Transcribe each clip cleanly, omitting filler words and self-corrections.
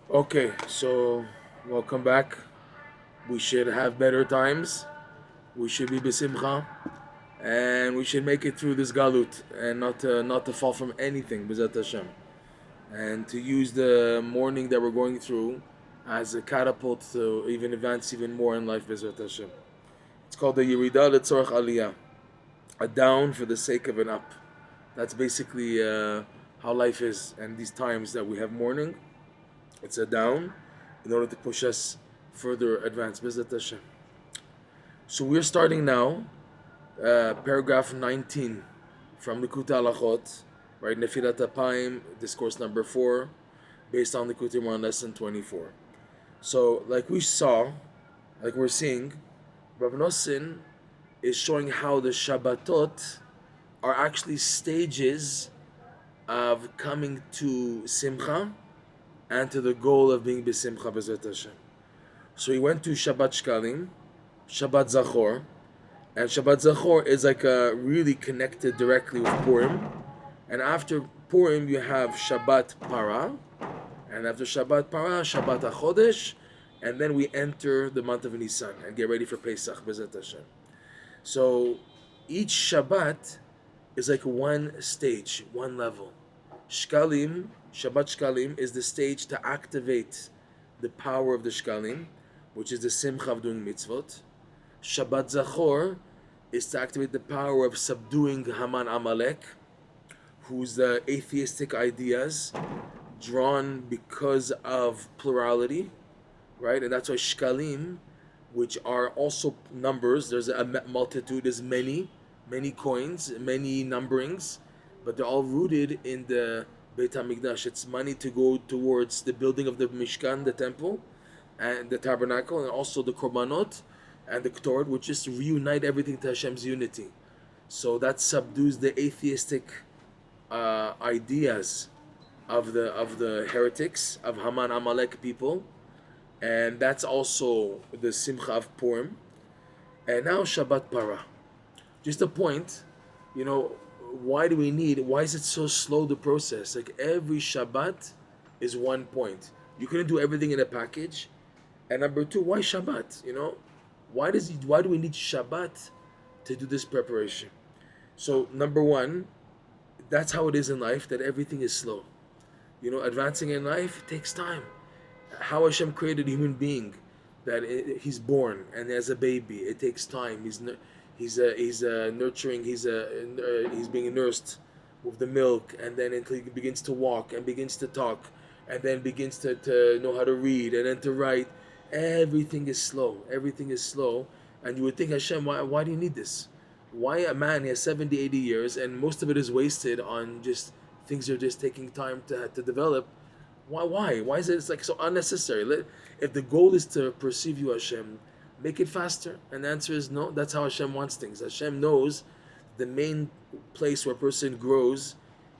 Okay, so welcome back. We should have better times. We should be besimcha, and we should make it through this galut, and not to fall from anything, b'zat Hashem, and to use the mourning that we're going through as a catapult to even advance even more in life, b'zat Hashem. It's called the Yerida Letzorach Aliyah, a down for the sake of an up. That's basically how life is, and these times that we have mourning, it's a down in order to push us further advance. B'ezrat Hashem. So we're starting now, paragraph 19 from Likutey Halakhot, right? Nefilat Apayim, discourse number 4, based on Likutey, we're on lesson 24. So, like we saw, like we're seeing, Rav Nosson is showing how the Shabbatot are actually stages of coming to Simcha and to the goal of being B'Simcha B'ezrat Hashem. So he went to Shabbat Shkalim, Shabbat Zachor, and Shabbat Zachor is like really connected directly with Purim. And after Purim, you have Shabbat Para, and after Shabbat Para, Shabbat HaChodesh, and then we enter the month of Nisan and get ready for Pesach, B'ezrat Hashem. So each Shabbat is like one stage, one level. Shkalim, Shabbat Shkalim, is the stage to activate the power of the Shkalim, which is the simcha of doing mitzvot. Shabbat Zachor is to activate the power of subduing Haman Amalek, who's the atheistic ideas drawn because of plurality, right? And that's why Shkalim, which are also numbers, there's a multitude, there's many coins, many numberings, but they're all rooted in the Beit HaMikdash. It's money to go towards the building of the Mishkan, the temple, and the tabernacle, and also the korbanot and the Torah, which is to reunite everything to Hashem's unity. So that subdues the atheistic ideas of the heretics, of Haman Amalek people, and that's also the Simcha of Purim. And now Shabbat Para. Just a point, you know, why is it so slow, the process? Like every Shabbat is one point. You couldn't do everything in a package. And number two, why Shabbat? Why do we need Shabbat to do this preparation? So number one, that's how it is in life, that everything is slow. Advancing in life takes time. How Hashem created a human being, that he's born and as a baby, it takes time. He's nurturing. He's being nursed with the milk, and then until he begins to walk and begins to talk, and then begins to know how to read and then to write. Everything is slow. Everything is slow, and you would think, Hashem, why do you need this? Why a man, he has 70, 80 years, and most of it is wasted on just things that are just taking time to develop. Why is it, it's like so unnecessary? If the goal is to perceive you, Hashem, make it faster. And the answer is no. That's how Hashem wants things. Hashem knows the main place where a person grows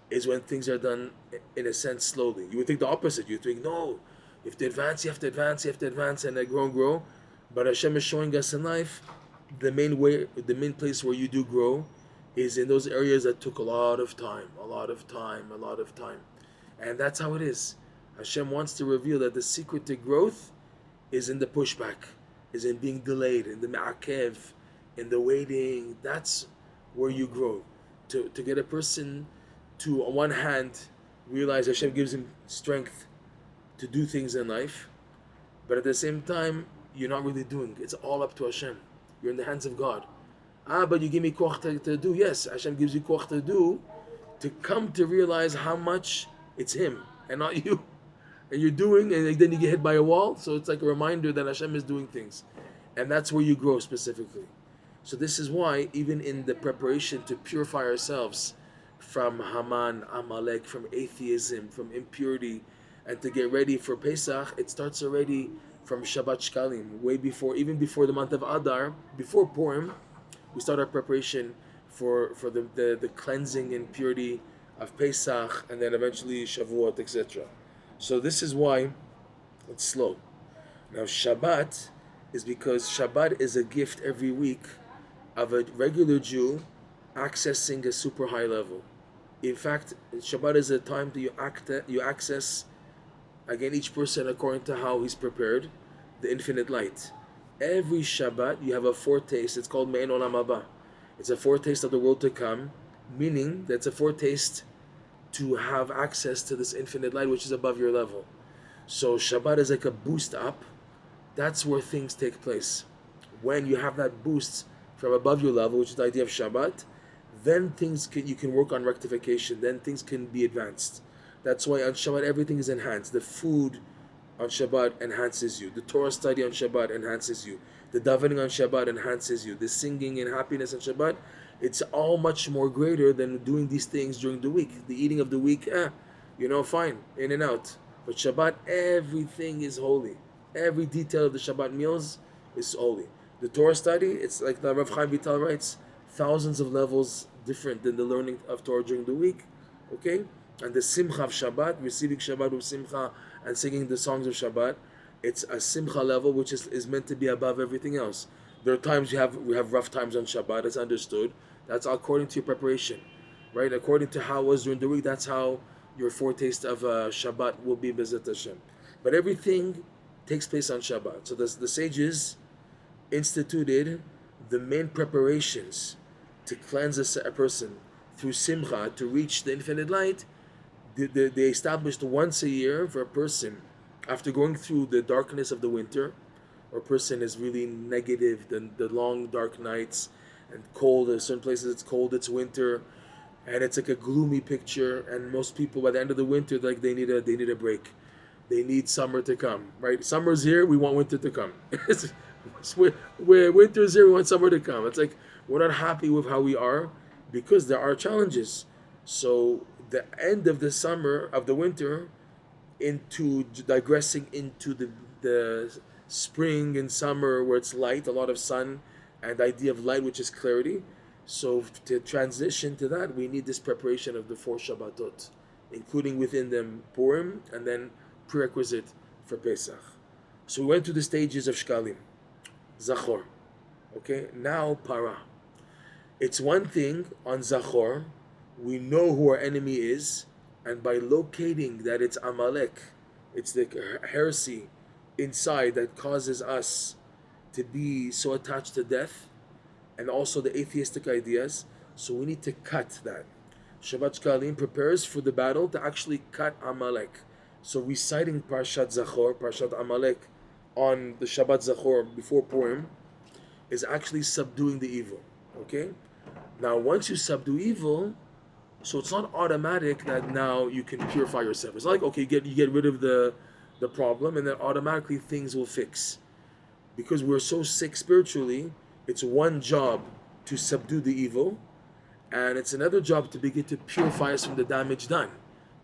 is when things are done, in a sense, slowly. You would think the opposite. You would think, no, if to advance, you have to advance, and then grow and grow. But Hashem is showing us in life the main place where you do grow is in those areas that took a lot of time. And that's how it is. Hashem wants to reveal that the secret to growth is in the pushback, is in being delayed, in the ma'akev, in the waiting. That's where you grow. To get a person to, on one hand, realize Hashem gives him strength to do things in life, but at the same time, you're not really doing. It's all up to Hashem. You're in the hands of God. But you give me koach to do. Yes, Hashem gives you koach to do, to come to realize how much it's Him and not you. And you're doing, and then you get hit by a wall. So it's like a reminder that Hashem is doing things. And that's where you grow specifically. So this is why, even in the preparation to purify ourselves from Haman, Amalek, from atheism, from impurity, and to get ready for Pesach, it starts already from Shabbat Shkalim, way before, even before the month of Adar, before Purim, we start our preparation for the cleansing and purity of Pesach, and then eventually Shavuot, etc. So this is why it's slow. Now Shabbat is because Shabbat is a gift every week of a regular Jew accessing a super high level. In fact, Shabbat is a time that you access Again, each person according to how he's prepared, the infinite light. Every Shabbat, you have a foretaste. It's called Mein Olam Haba. It's a foretaste of the world to come, meaning that's a foretaste to have access to this infinite light, which is above your level. So Shabbat is like a boost up. That's where things take place. When you have that boost from above your level, which is the idea of Shabbat, then you can work on rectification. Then things can be advanced. That's why on Shabbat everything is enhanced. The food on Shabbat enhances you. The Torah study on Shabbat enhances you. The davening on Shabbat enhances you. The singing and happiness on Shabbat, it's all much more greater than doing these things during the week. The eating of the week, fine, in and out. But Shabbat, everything is holy. Every detail of the Shabbat meals is holy. The Torah study, it's like the Rav Chaim Vital writes, thousands of levels different than the learning of Torah during the week. Okay? And the Simcha of Shabbat, receiving Shabbat with Simcha and singing the songs of Shabbat, it's a Simcha level which is meant to be above everything else. There are times we have rough times on Shabbat, that's understood. That's according to your preparation, right? According to how it was during the week, that's how your foretaste of Shabbat will be B'ezrat Hashem. But everything takes place on Shabbat. So the sages instituted the main preparations to cleanse a person through Simcha to reach the infinite light. They established once a year for a person after going through the darkness of the winter, or a person is really negative, the long dark nights and cold. In certain places it's cold, it's winter, and it's like a gloomy picture. And most people by the end of the winter, like they need a break. They need summer to come, right? Summer's here, we want winter to come. Where winter's here, we want summer to come. It's like we're not happy with how we are because there are challenges. So the end of the summer, of the winter, into digressing into the spring and summer where it's light, a lot of sun, and the idea of light, which is clarity. So to transition to that, we need this preparation of the 4 Shabbatot, including within them Purim, and then prerequisite for Pesach. So we went through the stages of Shkalim, Zachor. Okay, now Para. It's one thing on Zachor, we know who our enemy is, and by locating that it's Amalek, it's the heresy inside that causes us to be so attached to death, and also the atheistic ideas. So we need to cut that. Shabbat Shkalim prepares for the battle to actually cut Amalek. So reciting Parshat Zachor, Parshat Amalek, on the Shabbat Zachor before Purim is actually subduing the evil. Okay? Now once you subdue evil, so it's not automatic that now you can purify yourself. It's not like, okay, you get rid of the problem and then automatically things will fix. Because we're so sick spiritually, it's one job to subdue the evil, and it's another job to begin to purify us from the damage done.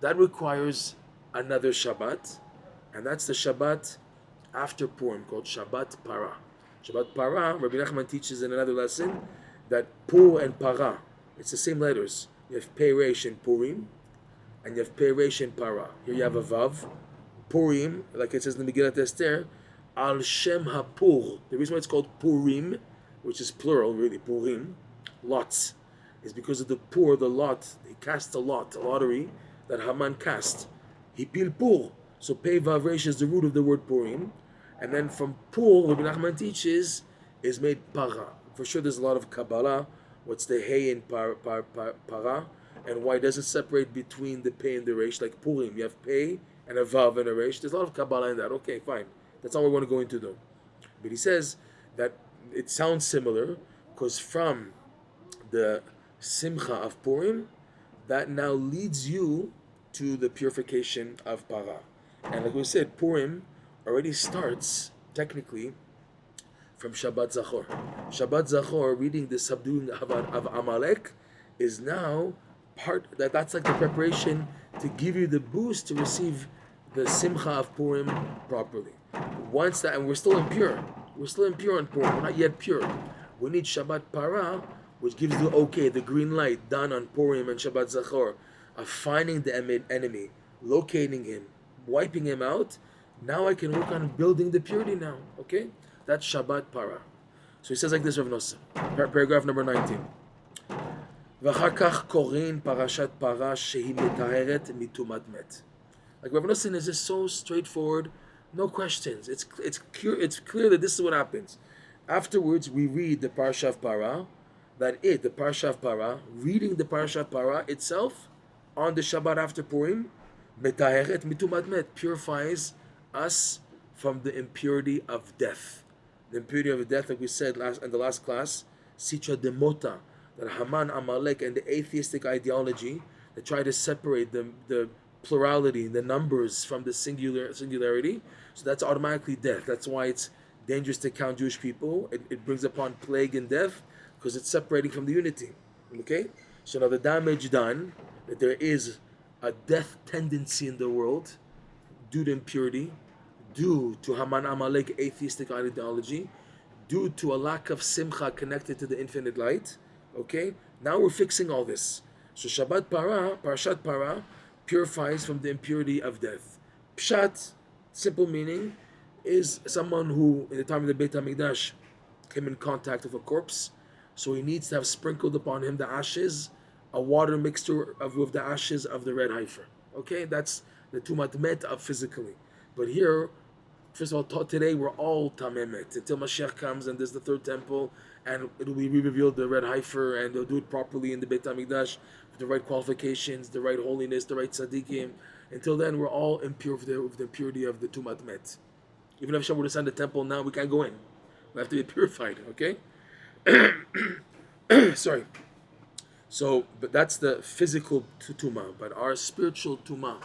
That requires another Shabbat, and that's the Shabbat after Purim, called Shabbat Para. Shabbat Para, Rabbi Nachman teaches in another lesson that Pur and Para, it's the same letters. You have Pei Reish in Purim, and you have Pei Reish in Para. Here you have a Vav. Purim, like it says in the Megillat Esther, Al Shem HaPur. The reason why it's called Purim, which is plural really, Purim, lots, is because of the Pur, the lot. He cast a lot, a lottery that Haman cast. He pil Pur. So Pei Vav Reish is the root of the word Purim. And then from Pur, Rabbi Nachman teaches, is made Para. For sure there's a lot of Kabbalah. What's the Hey in Para? And why does it separate between the Pei and the Reish? Like Purim, you have Pei and a Vav and a Reish. There's a lot of Kabbalah in that. Okay, fine. That's not what we want to go into though. But he says that it sounds similar because from the Simcha of Purim, that now leads you to the purification of Para. And like we said, Purim already starts technically from Shabbat Zachor. Shabbat Zachor, reading the subduing of Amalek, is now that's like the preparation to give you the boost to receive the Simcha of Purim properly. Once that, and we're still impure on Purim, we're not yet pure. We need Shabbat Para, which gives the green light done on Purim and Shabbat Zachor, of finding the enemy, locating him, wiping him out. Now I can work on building the purity now, okay? That's Shabbat Para. So he says like this, Rav Nosson, paragraph number 19. ואחר כך קוראים פרשת פרה שהיא מטהרת מטומאת מת. Like Rav Nosson is just so straightforward, no questions. It's clear that this is what happens. Afterwards, we read the Parsha of Parah. The Parsha of Parah, reading the Parsha of Parah itself on the Shabbat after Purim, metaheret mitumat met, purifies us from the impurity of death. The impurity of death, like we said in the last class, Sitra Demota, that Haman, Amalek, and the atheistic ideology that try to separate the plurality, the numbers from the singularity. So that's automatically death. That's why it's dangerous to count Jewish people. It brings upon plague and death because it's separating from the unity. Okay? So now the damage done, that there is a death tendency in the world due to impurity, due to Haman Amalek atheistic ideology, due to a lack of simcha connected to the infinite light. Okay? Now we're fixing all this. So Shabbat Parah, Parashat Parah, purifies from the impurity of death. Pshat, simple meaning, is someone who, in the time of the Beit HaMikdash, came in contact with a corpse, so he needs to have sprinkled upon him the ashes, a water mixture with the ashes of the red heifer. Okay, that's the tumat met of physically. But here, first of all, today we're all tamemet until Mashiach comes and there's the third temple, and it'll be re-revealed the red heifer, and they'll do it properly in the Beit HaMikdash with the right qualifications, the right holiness, the right tzaddikim. Until then, we're all impure with the impurity of the tumat met. Even if Hashem were to send the temple now, we can't go in. We have to be purified, okay? Sorry. So, but that's the physical tuma. But our spiritual tuma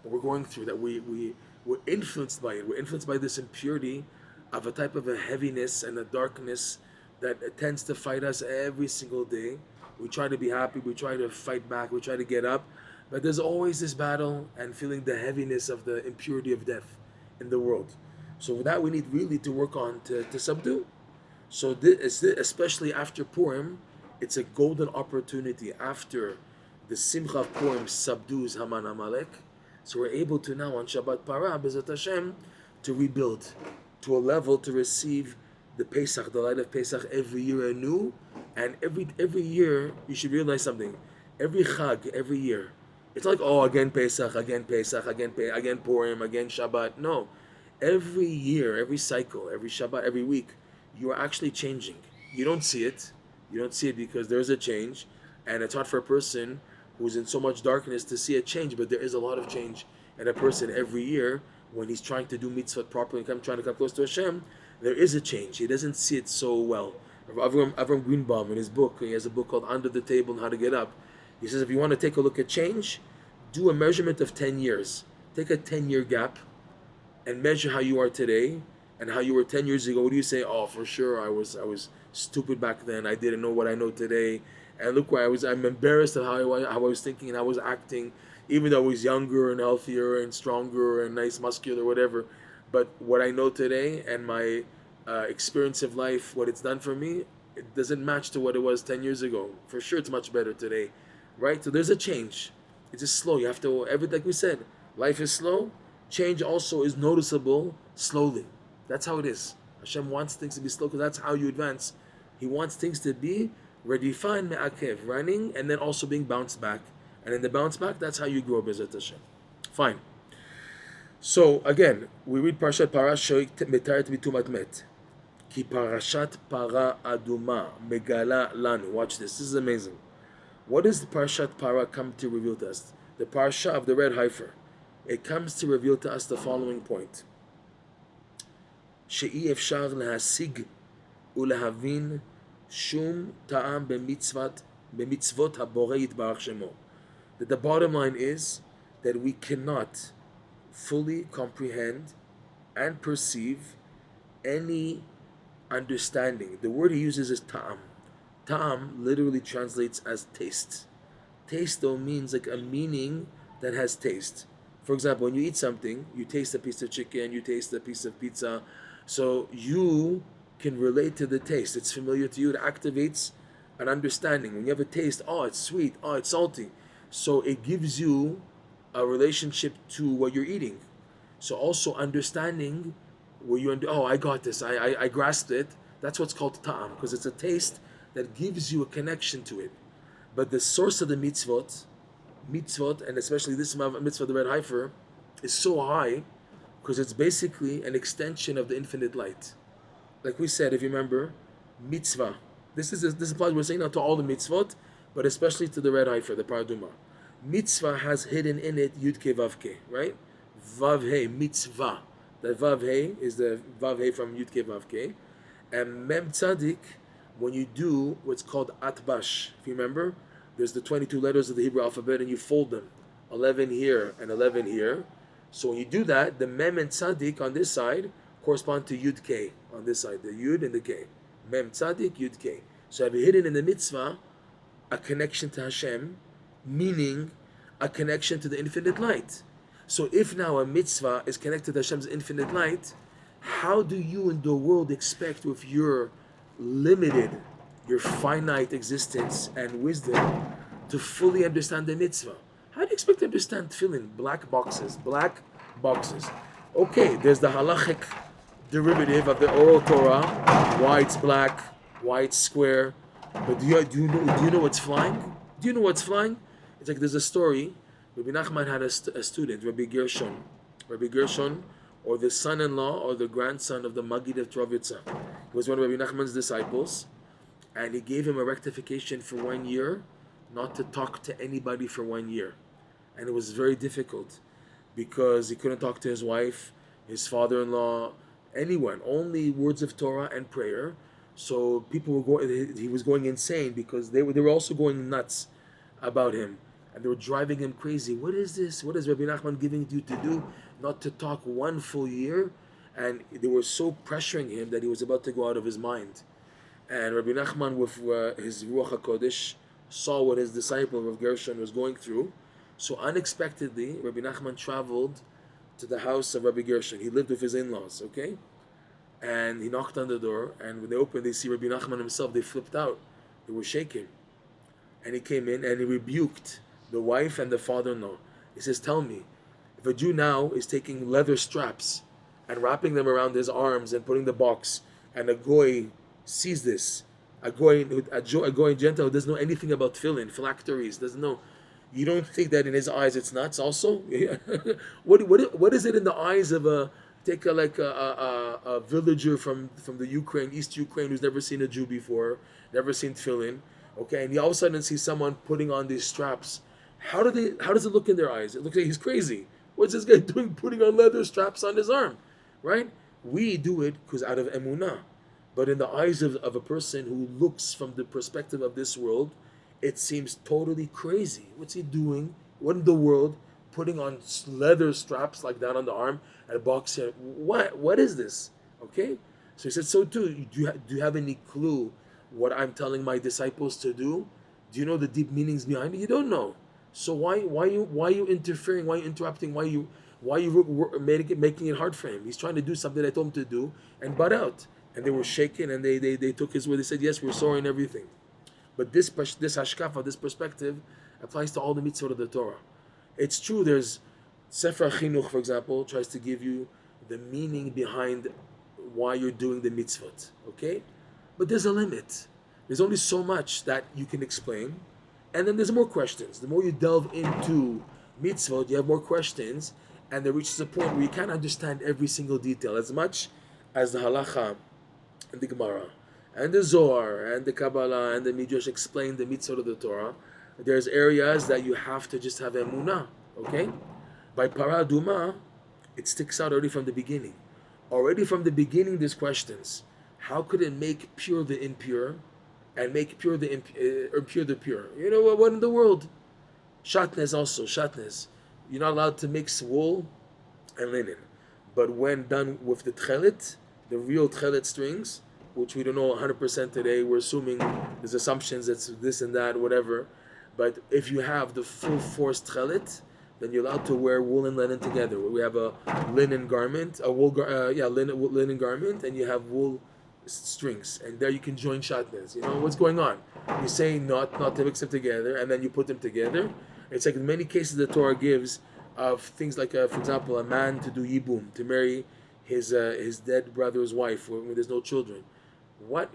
that we're going through, that we're influenced by it. We're influenced by this impurity of a type of a heaviness and a darkness that tends to fight us every single day. We try to be happy. We try to fight back. We try to get up. But there's always this battle and feeling the heaviness of the impurity of death in the world. So with that, we need really to work on to subdue. So this, especially after Purim, it's a golden opportunity after the Simcha of Purim subdues Haman Amalek. So we're able to now on Shabbat Parah, B'ezrat Hashem, to rebuild to a level to receive the Pesach, the light of Pesach every year anew. And every year, you should realize something. Every Chag, every year, it's like, oh, again Pesach, again Purim, again Shabbat. No. Every year, every cycle, every Shabbat, every week, you are actually changing. You don't see it. You don't see it because there's a change, and it's hard for a person who's in so much darkness to see a change, but there is a lot of change in a person every year when he's trying to do mitzvot properly and trying to come close to Hashem. There is a change. He doesn't see it so well. Avram Greenbaum, in his book, he has a book called Under the Table and How to Get Up. He says if you want to take a look at change, do a measurement of 10 years. Take a 10-year gap and measure how you are today and how you were 10 years ago. What do you say? Oh, for sure, I was stupid back then. I didn't know what I know today. And look where I was. I'm embarrassed of how I was thinking and how I was acting, even though I was younger and healthier and stronger and nice, muscular, whatever. But what I know today and my experience of life, what it's done for me, it doesn't match to what it was 10 years ago. For sure, it's much better today, right? So there's a change. It's just slow. You have to, like we said, life is slow. Change also is noticeable slowly. That's how it is. Hashem wants things to be slow because that's how you advance. He wants things to be redefine me'akev, running, and then also being bounced back. And in the bounce back, that's how you grow, B'ezrat Hashem. Fine. So again, we read Parashat Parah, Shoik Metaret Bitumat Met. Ki Parashat Parah Aduma Megala Lanu. Watch this. This is amazing. What does the Parashat Parah come to reveal to us? The Parasha of the red heifer. It comes to reveal to us the following point. She'i efshar lehasig ulehavin shum ta'am b'mitzvot haborei yitbarach shemo. That the bottom line is that we cannot fully comprehend and perceive any understanding. The word he uses is ta'am. Ta'am literally translates as taste. Taste though means like a meaning that has taste. For example, when you eat something, you taste a piece of chicken, you taste a piece of pizza, so you can relate to the taste. It's familiar to you. It activates an understanding. When you have a taste, oh, it's sweet, oh, it's salty. So it gives you a relationship to what you're eating. So also understanding where you, oh, I got this, I grasped it. That's what's called ta'am, because it's a taste that gives you a connection to it. But the source of the mitzvot, and especially this mitzvah, the red heifer, is so high because it's basically an extension of the infinite light. Like we said, if you remember, mitzvah. This applies, we're saying now, to all the mitzvot, but especially to the red heifer, the paraduma. Mitzvah has hidden in it yud ke vav ke, right? Vav he, mitzvah. The vav he is the vav he from yud ke vav ke. And mem tzadik, when you do what's called atbash, if you remember, there's the 22 letters of the Hebrew alphabet and you fold them, 11 here and 11 here. So when you do that, the mem and tzadik on this side correspond to yud k on this side, the yud and the k. Mem tzadik yud k. So I've hidden in the mitzvah a connection to Hashem, meaning a connection to the infinite light. So if now a mitzvah is connected to Hashem's infinite light, how do you in the world expect, with your limited, your finite existence and wisdom, to fully understand the mitzvah? How do you expect to understand tefillin? Black boxes. Okay, there's the halachic derivative of the oral Torah, why it's black, why it's square. But do you know what's flying? Do you know what's flying? It's like there's a story. Rabbi Nachman had a student, Rabbi Gershon. Rabbi Gershon, or the son-in-law or the grandson of the Maggid of Trovitza. He was one of Rabbi Nachman's disciples, and he gave him a rectification for 1 year, not to talk to anybody for 1 year. And it was very difficult because he couldn't talk to his wife, his father-in-law, anyone, only words of Torah and prayer. So people were he was going insane because they were also going nuts about him. And they were driving him crazy. What is this? What is Rabbi Nachman giving you to do? Not to talk 1 full year? And they were so pressuring him that he was about to go out of his mind. And Rabbi Nachman, with his Ruach HaKodesh, saw what his disciple, Rav Gershon, was going through. So unexpectedly, Rabbi Nachman traveled to the house of Rabbi Gershon. He lived with his in-laws, okay? And he knocked on the door, and when they opened, they see Rabbi Nachman himself. They flipped out. They were shaking. And he came in, and he rebuked the wife and the father-in-law. He says, tell me, if a Jew now is taking leather straps and wrapping them around his arms and putting the box, and a goy sees this, a goy Gentile who doesn't know anything about tefillin, phylacteries, doesn't know, you don't think that in his eyes it's nuts also? What is it in the eyes of a villager from the Ukraine, East Ukraine, who's never seen a Jew before, never seen tefillin, okay, and you all of a sudden see someone putting on these straps? How does it look in their eyes? It looks like he's crazy. What's this guy doing, putting on leather straps on his arm, right? We do it because out of Emuna. But in the eyes of a person who looks from the perspective of this world, it seems totally crazy. What's he doing? What in the world? Putting on leather straps like that on the arm and a box here. What is this? Okay? So he said, so too, do you have any clue what I'm telling my disciples to do? Do you know the deep meanings behind it? You don't know. So why you interfering? Why you interrupting? Why you making it hard for him? He's trying to do something I told him to do and butt out. And they were shaken and they took his word. They said, yes, we're sorry and everything. But this hashkafa, this perspective, applies to all the mitzvot of the Torah. It's true. There's Sefer Chinuch, for example, tries to give you the meaning behind why you're doing the mitzvot. Okay, but there's a limit. There's only so much that you can explain. And then there's more questions. The more you delve into mitzvot, you have more questions, and there reaches a point where you can't understand every single detail. As much as the halacha and the Gemara and the Zohar and the Kabbalah and the Midrash explain the mitzvot of the Torah, there's areas that you have to just have Emuna, okay? By paraduma, it sticks out already from the beginning. Already from the beginning, there's questions. How could it make pure the impure and make pure the impure the pure? You know what in the world? Shatnez also, shatnez. You're not allowed to mix wool and linen. But when done with the tchelet, the real tchelet strings, which we don't know 100% today, we're assuming there's assumptions that's this and that, whatever. But if you have the full force tchelet, then you're allowed to wear wool and linen together. We have a linen garment, linen garment, and you have wool strings, and there you can join shatnez. You know what's going on? You say not to mix them together, and then you put them together. It's like in many cases the Torah gives of things like, for example, a man to do yibum, to marry his dead brother's wife when there's no children. What,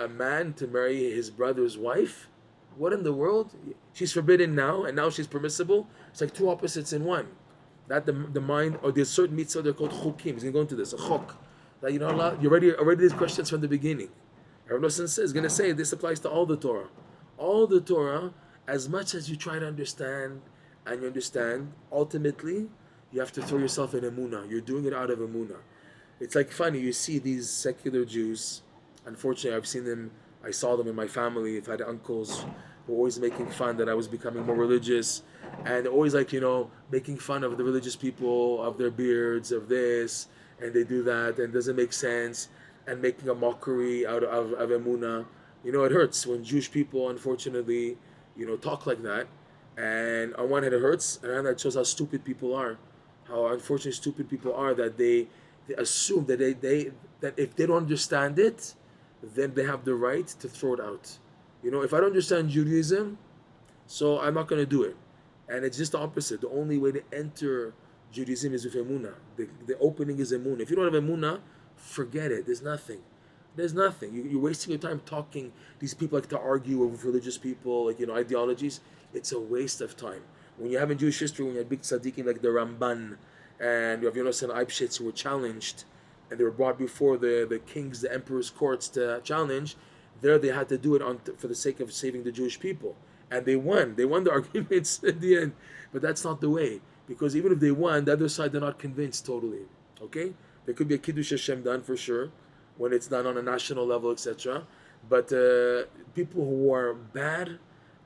a man to marry his brother's wife? What in the world? She's forbidden now, and now she's permissible. It's like two opposites in one. That the mind, or there's certain mitzvot, they're called chukim. He's going to go into this, a chok. That you're not allowed, you already these questions from the beginning. Rabbi Nosson is going to say this applies to all the Torah. All the Torah, as much as you try to understand, and you understand, ultimately, you have to throw yourself in Emuna. You're doing it out of Emuna. It's like funny, you see these secular Jews, unfortunately I saw them in my family. I've had uncles who were always making fun that I was becoming more religious, and they're always like, making fun of the religious people, of their beards, of this, and they do that, and it doesn't make sense, and making a mockery out of Emuna. It hurts when Jewish people, unfortunately, talk like that, and on one hand it hurts, and on the other hand it shows how stupid people are, how unfortunately stupid people are, that they assume that that if they don't understand it, then they have the right to throw it out. If I don't understand Judaism, so I'm not going to do it. And it's just the opposite. The only way to enter Judaism is with Emuna. The opening is Emuna. If you don't have Emuna, forget it. There's nothing. There's nothing. You're wasting your time talking. These people like to argue with religious people, ideologies. It's a waste of time. When you have in Jewish history, when you have big tzaddikim like the Ramban, and you have Yonos and Eibshitz who were challenged, and they were brought before the kings, the emperor's courts to challenge. There they had to do it for the sake of saving the Jewish people. And they won. They won the arguments at the end. But that's not the way. Because even if they won, the other side, they're not convinced totally. Okay? There could be a Kiddush Hashem done for sure, when it's done on a national level, etc. But people who are bad,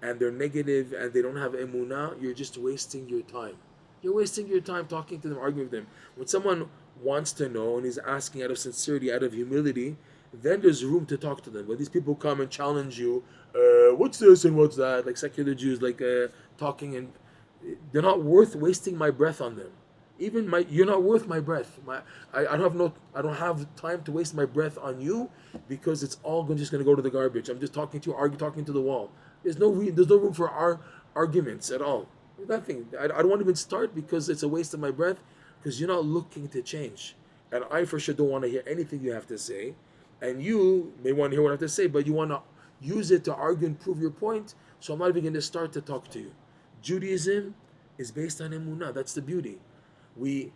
and they're negative, and they don't have emunah, you're just wasting your time. You're wasting your time talking to them, arguing with them. When someone wants to know, and he's asking out of sincerity, out of humility, then there's room to talk to them. When these people come and challenge you, what's this and what's that, like secular Jews, like talking, and they're not worth wasting my breath on them. You're not worth my breath. I don't have time to waste my breath on you, because it's all just going to go to the garbage. I'm just talking to you, talking to the wall. There's no room for our arguments at all. Nothing. I don't want to even start, because it's a waste of my breath, because you're not looking to change. And I for sure don't want to hear anything you have to say. And you may want to hear what I have to say, but you want to use it to argue and prove your point, so I'm not even going to start to talk to you. Judaism is based on Emunah. That's the beauty. We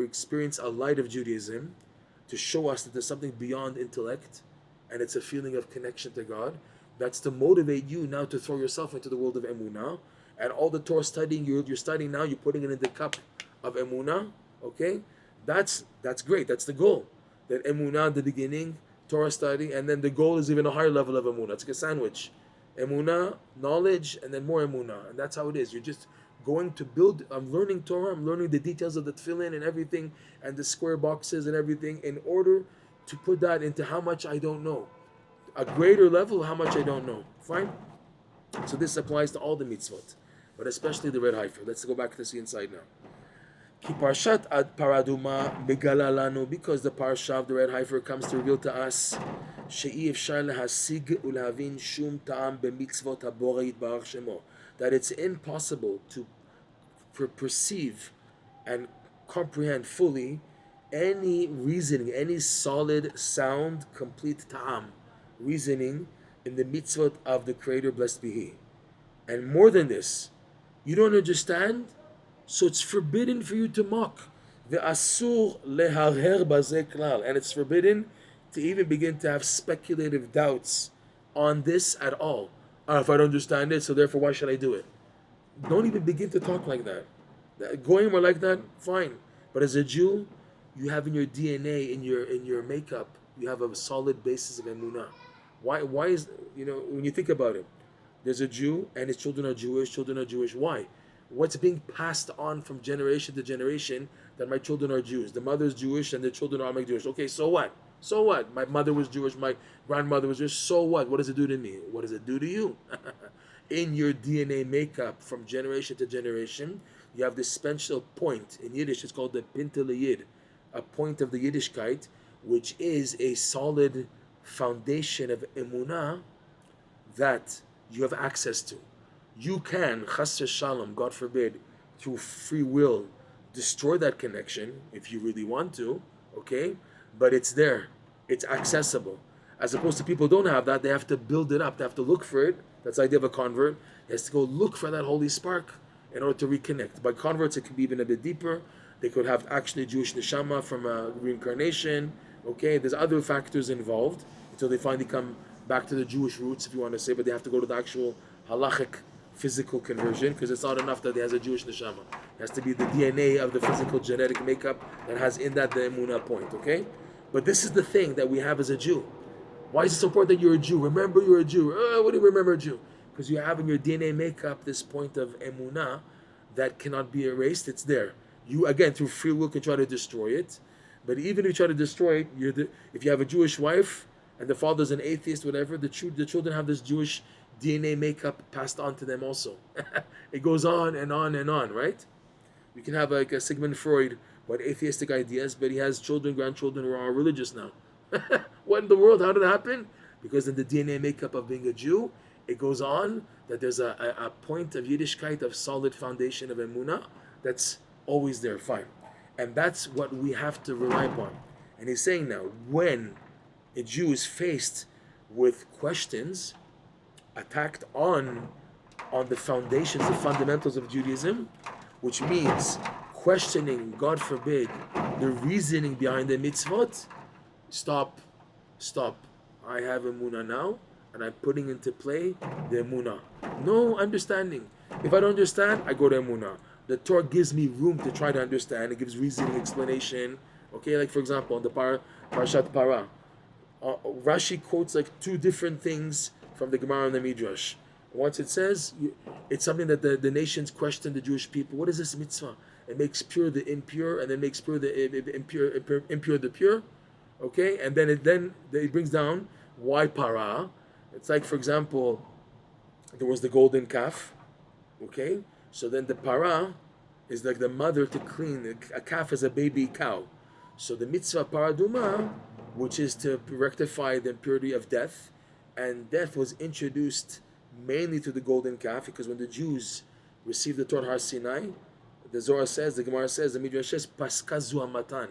experience a light of Judaism to show us that there's something beyond intellect, and it's a feeling of connection to God. That's to motivate you now to throw yourself into the world of Emunah. And all the Torah studying you're studying now, you're putting it in the cup of Emunah. Okay? That's great. That's the goal. That Emunah in the beginning, Torah study, and then the goal is even a higher level of Emunah. It's like a sandwich. Emunah, knowledge, and then more Emunah. And that's how it is. You're just going to build. I'm learning Torah. I'm learning the details of the tefillin and everything, and the square boxes and everything, in order to put that into how much I don't know. A greater level of how much I don't know. Fine? So this applies to all the mitzvot, but especially the red heifer. Let's go back to see inside now. Ki parshat ad paraduma megala lanu, because the parsha of the red heifer comes to reveal to us she'i efshar lehasig ulehavin shum ta'am b'mitzvot haborei yitbarach shemo, that it's impossible to perceive and comprehend fully any reasoning, any solid, sound, complete ta'am, reasoning in the mitzvot of the Creator, blessed be He. And more than this, you don't understand, so it's forbidden for you to mock. Ve'asur leharher bazeh klal, and it's forbidden to even begin to have speculative doubts on this at all. If I don't understand it, so therefore why should I do it? Don't even begin to talk like that. Going more like that, fine. But as a Jew, you have in your DNA, in your makeup, you have a solid basis of emunah. Why is, when you think about it, there's a Jew and his children are Jewish. Why? What's being passed on from generation to generation, that my children are Jews? The mother's Jewish and the children are Jewish. Okay, so what? So what? My mother was Jewish, my grandmother was Jewish. So what? What does it do to me? What does it do to you? In your DNA makeup from generation to generation, you have this special point. In Yiddish, it's called the Pintel Yid, a point of the Yiddishkeit, which is a solid foundation of emunah that you have access to. You can, chas v'shalom, God forbid, through free will, destroy that connection if you really want to, okay? But it's there. It's accessible. As opposed to people who don't have that, they have to build it up. They have to look for it. That's the idea of a convert. He has to go look for that holy spark in order to reconnect. By converts, it could be even a bit deeper. They could have actually Jewish neshama from a reincarnation. Okay, there's other factors involved until they finally come back to the Jewish roots, if you want to say, but they have to go to the actual halachic physical conversion, because it's not enough that he has a Jewish neshama. It has to be the DNA of the physical genetic makeup that has in that the Emuna point, okay? But this is the thing that we have as a Jew. Why is it so important that you're a Jew? Remember you're a Jew. What do you remember a Jew? Because you have in your DNA makeup this point of Emuna that cannot be erased. It's there. You, again, through free will can try to destroy it. But even if you try to destroy it, if you have a Jewish wife and the father's an atheist, whatever, the children have this Jewish DNA makeup passed on to them also. It goes on and on and on, right? You can have like a Sigmund Freud with atheistic ideas, but he has children, grandchildren who are religious now. What in the world? How did it happen? Because in the DNA makeup of being a Jew, it goes on that there's a point of Yiddishkeit, of solid foundation of Emuna that's always there. Fine. And that's what we have to rely upon. And he's saying now, when a Jew is faced with questions, attacked on the foundations, the fundamentals of Judaism, which means questioning, God forbid, the reasoning behind the mitzvot, stop. I have Emuna now, and I'm putting into play the Emuna. No understanding. If I don't understand, I go to Emuna. The Torah gives me room to try to understand. It gives reasoning, explanation. Okay, like for example, in the Parashat Para, Rashi quotes like two different things from the Gemara and the Midrash. Once it says, it's something that the nations question the Jewish people. What is this mitzvah? It makes pure the impure, and then makes pure the impure the pure. Okay, and then it brings down why para. It's like, for example, there was the golden calf. Okay, so then the para is like the mother to clean. A calf is a baby cow. So the mitzvah paraduma, which is to rectify the impurity of death, and death was introduced mainly to the golden calf, because when the Jews received the Torah Har Sinai, the Zohar says, the Gemara says, the Midrash says, Paskazu Hamatan,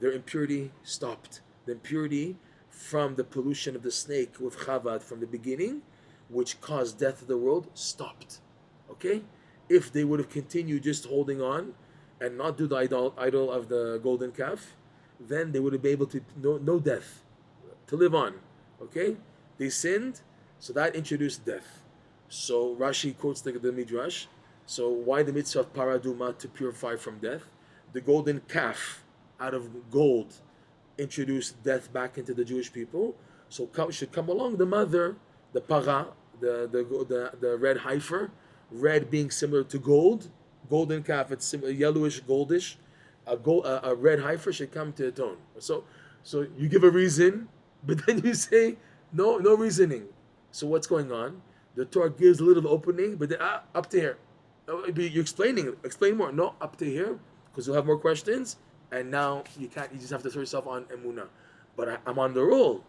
their impurity stopped. The impurity from the pollution of the snake with Chavad from the beginning, which caused death of the world, stopped. Okay? If they would have continued just holding on and not do the idol of the golden calf, then they would have been able to, no death, to live on. Okay? They sinned, so that introduced death. So Rashi quotes the Midrash. So why the mitzvah of paraduma, to purify from death? The golden calf out of gold introduced death back into the Jewish people. So should come along the mother, the para, the red heifer, red being similar to gold, golden calf, it's yellowish, goldish. A red heifer should come to atone. So you give a reason, but then you say no reasoning. So what's going on? The Torah gives a little opening, but then up to here. You're explain more. No, up to here, because you'll have more questions, and now you can't. You just have to throw yourself on Emuna. But I'm on the roll.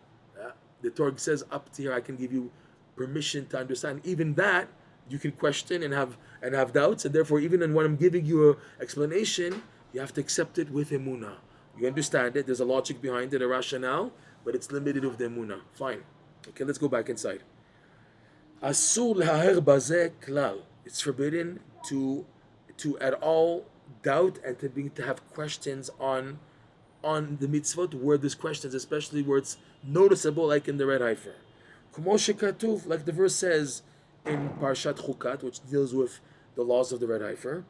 The Torah says up to here. I can give you permission to understand. Even that you can question and have doubts, and therefore, even when I'm giving you an explanation, you have to accept it with Emuna. You understand it. There's a logic behind it, a rationale, but it's limited with the Emuna. Fine. Okay, let's go back inside. Asur lehaher bazeh klal. It's forbidden to at all doubt and to have questions on the mitzvot where there's questions, especially where it's noticeable, like in the red heifer. Kumo shekatuv, like the verse says in Parshat Chukat, which deals with the laws of the red heifer.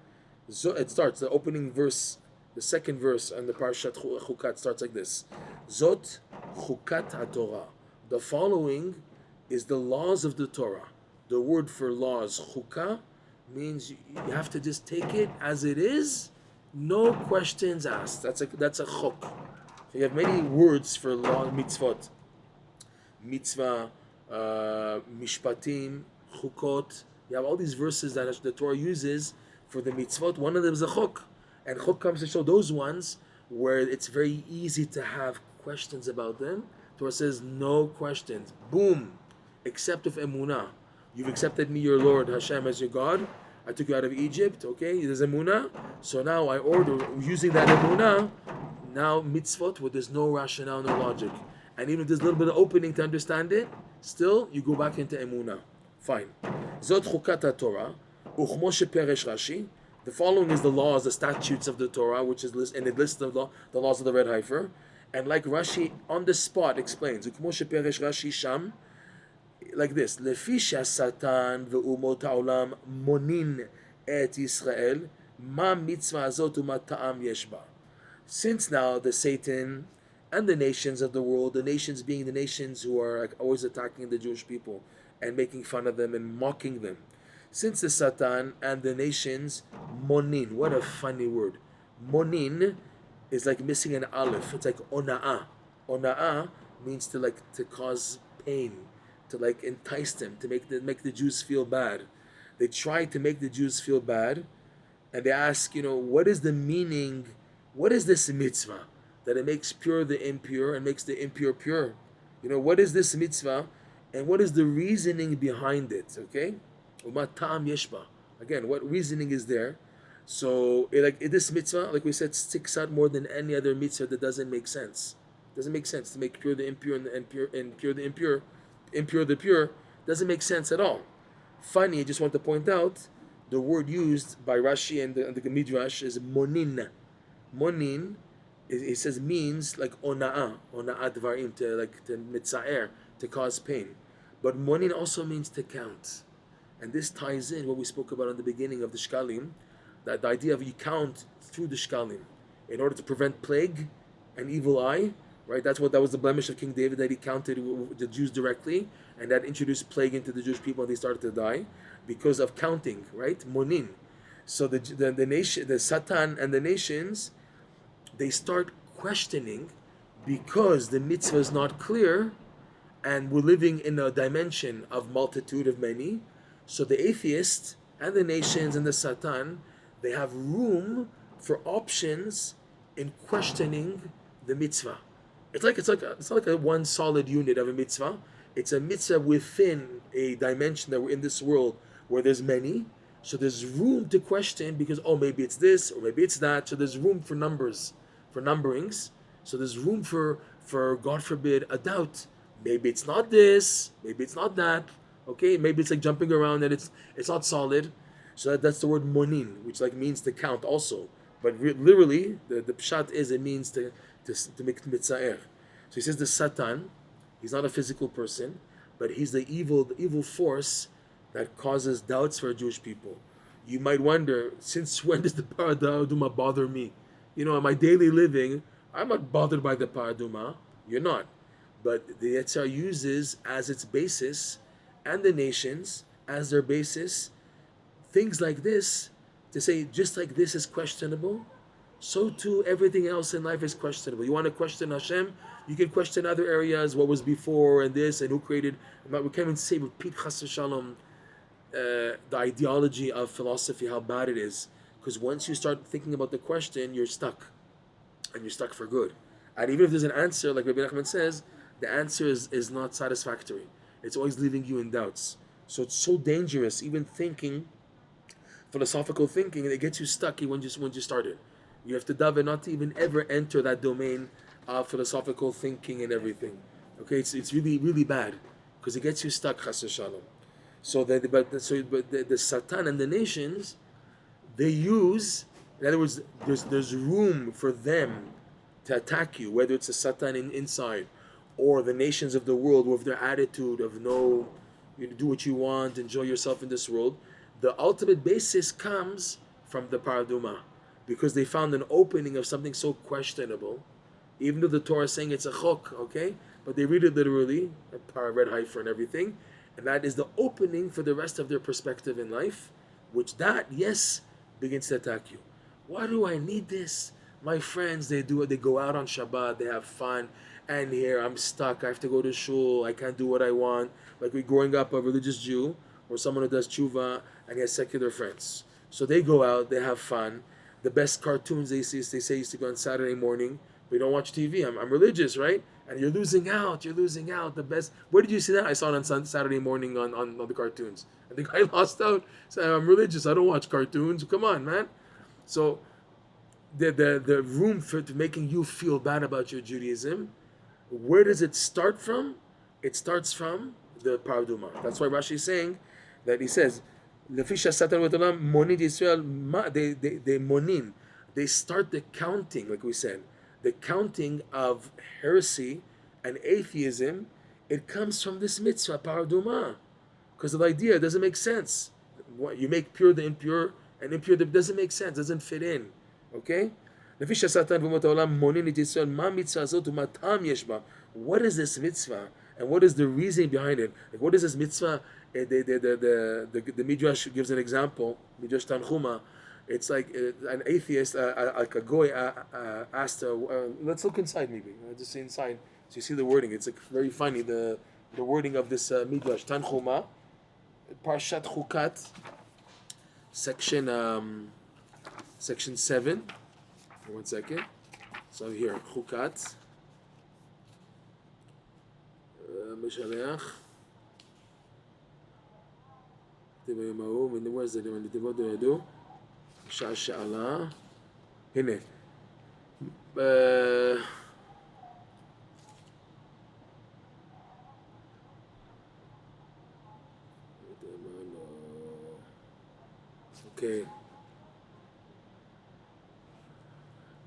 So it starts, the opening verse, the second verse, and the Parshat Chukat starts like this: Zot Chukat HaTorah. The following is the laws of the Torah. The word for laws, chukah, means you have to just take it as it is, no questions asked. That's a chok. So you have many words for law, mitzvot, mitzvah, mishpatim, chukot. You have all these verses that the Torah uses for the mitzvot. One of them is a chok, and chok comes to show those ones where it's very easy to have questions about them. The Torah says no questions. Boom. Except with Emuna. You've accepted me, your Lord, Hashem, as your God. I took you out of Egypt, okay? There's Emuna. So now I order, using that Emuna, now mitzvot, where there's no rationale, no logic. And even if there's a little bit of opening to understand it, still, you go back into Emuna. Fine. Zot chukat Torah. Uchmo sheperesh Rashi. The following is the laws, the statutes of the Torah, which is in the list of the laws of the red heifer. And like Rashi on the spot explains, Uchmo sheperesh Rashi sham, like this: Lefisha Satan ve'umot ha'olam monin et Yisrael ma mitzvah azot u'ma ta'am yeshba. Since now the Satan and the nations of the world, the nations being the nations who are like always attacking the Jewish people and making fun of them and mocking them, since the Satan and the nations, monin, what a funny word. Monin is like missing an aleph. It's like ona'ah. Ona'ah means to cause pain, to like entice them, to make the Jews feel bad. They try to make the Jews feel bad, and they ask, what is the meaning? What is this mitzvah that it makes pure the impure and makes the impure pure? What is this mitzvah, and what is the reasoning behind it? Okay, umat ta'am yeshba. Again, what reasoning is there? So, this mitzvah, like we said, sticks out more than any other mitzvah that doesn't make sense. It doesn't make sense to make pure the impure and pure the impure. Impure the pure, doesn't make sense at all. Funny, I just want to point out the word used by Rashi and the Midrash is monin. Monin, it says means like ona'ah dvarim, to mitzaer, to cause pain. But monin also means to count, and this ties in what we spoke about in the beginning of the shkalim, that the idea of you count through the shkalim in order to prevent plague and evil eye. Right, that was the blemish of King David, that he counted the Jews directly, and that introduced plague into the Jewish people, and they started to die because of counting. Right, monin. So the nation, the Satan and the nations, they start questioning because the mitzvah is not clear, and we're living in a dimension of multitude of many. So the atheists and the nations and the Satan, they have room for options in questioning the mitzvah. It's like a one solid unit of a mitzvah. It's a mitzvah within a dimension that we're in this world where there's many. So there's room to question because maybe it's this or maybe it's that. So there's room for numbers, for numberings. So there's room for God forbid a doubt. Maybe it's not this. Maybe it's not that. Okay, maybe it's like jumping around and it's not solid. So that's the word monin, which means to count also. But literally, the pshat is it means to make mitzaer. So he says the Satan, he's not a physical person, but he's the evil force that causes doubts for Jewish people. You might wonder, since when does the paraduma bother me? In my daily living, I'm not bothered by the paraduma. You're not. But the Yetzirah uses as its basis, and the nations as their basis, things like this, to say just like this is questionable, so too everything else in life is questionable. You want to question Hashem, you can question other areas, what was before and this and who created. But we can't even say, repeat chas v'shalom, the ideology of philosophy, how bad it is. Because once you start thinking about the question, you're stuck. And you're stuck for good. And even if there's an answer, like Rabbi Nachman says, the answer is not satisfactory. It's always leaving you in doubts. So it's so dangerous, even thinking, philosophical thinking, and it gets you stuck when you start it. You have to daven not to even ever enter that domain of philosophical thinking and everything. Okay, it's really, really bad because it gets you stuck, chas v'shalom. So the Satan and the nations, they use, in other words, there's room for them to attack you, whether it's a Satan inside or the nations of the world with their attitude of no, you do what you want, enjoy yourself in this world. The ultimate basis comes from the paraduma, because they found an opening of something so questionable, even though the Torah is saying it's a chok, okay? But they read it literally, a red heifer and everything, and that is the opening for the rest of their perspective in life, which that, yes, begins to attack you. Why do I need this? My friends, they go out on Shabbat, they have fun, and here I'm stuck, I have to go to shul, I can't do what I want. Like we're growing up a religious Jew, or someone who does tshuva, and he has secular friends. So they go out, they have fun. The best cartoons they say used to go on Saturday morning. We don't watch TV. I'm religious, right? And you're losing out. The best. Where did you see that? I saw it on Saturday morning on the cartoons. And the guy lost out. So I'm religious. I don't watch cartoons. Come on, man. So the room for making you feel bad about your Judaism, where does it start from? It starts from the paraduma. That's why Rashi is saying that he says, לפי שהשטן ובטלה מונין ישראל, they monin. They start the counting, like we said. The counting of heresy and atheism, it comes from this mitzvah, paraduma. Because the idea doesn't make sense. What, you make pure the impure, and impure the doesn't make sense, doesn't fit in. Okay? לפי שהשטן ואומות העולם מונין את ישראל, מה המצווה הזאת ומה טעם יש בה? What is this mitzvah? And what is the reason behind it? Like, what is this mitzvah? The Midrash gives an example, Midrash Tanchuma. It's like an atheist, like a goy, asked, let's look inside maybe, just inside, so you see the wording. It's like very funny, the wording of this Midrash Tanchuma, Parshat Chukat, section 7. 1 second. So here, Chukat. משלח. תביאים ההוא, ונדבר זה, ונדבר דו ידו. שעלה. הנה. אוקיי.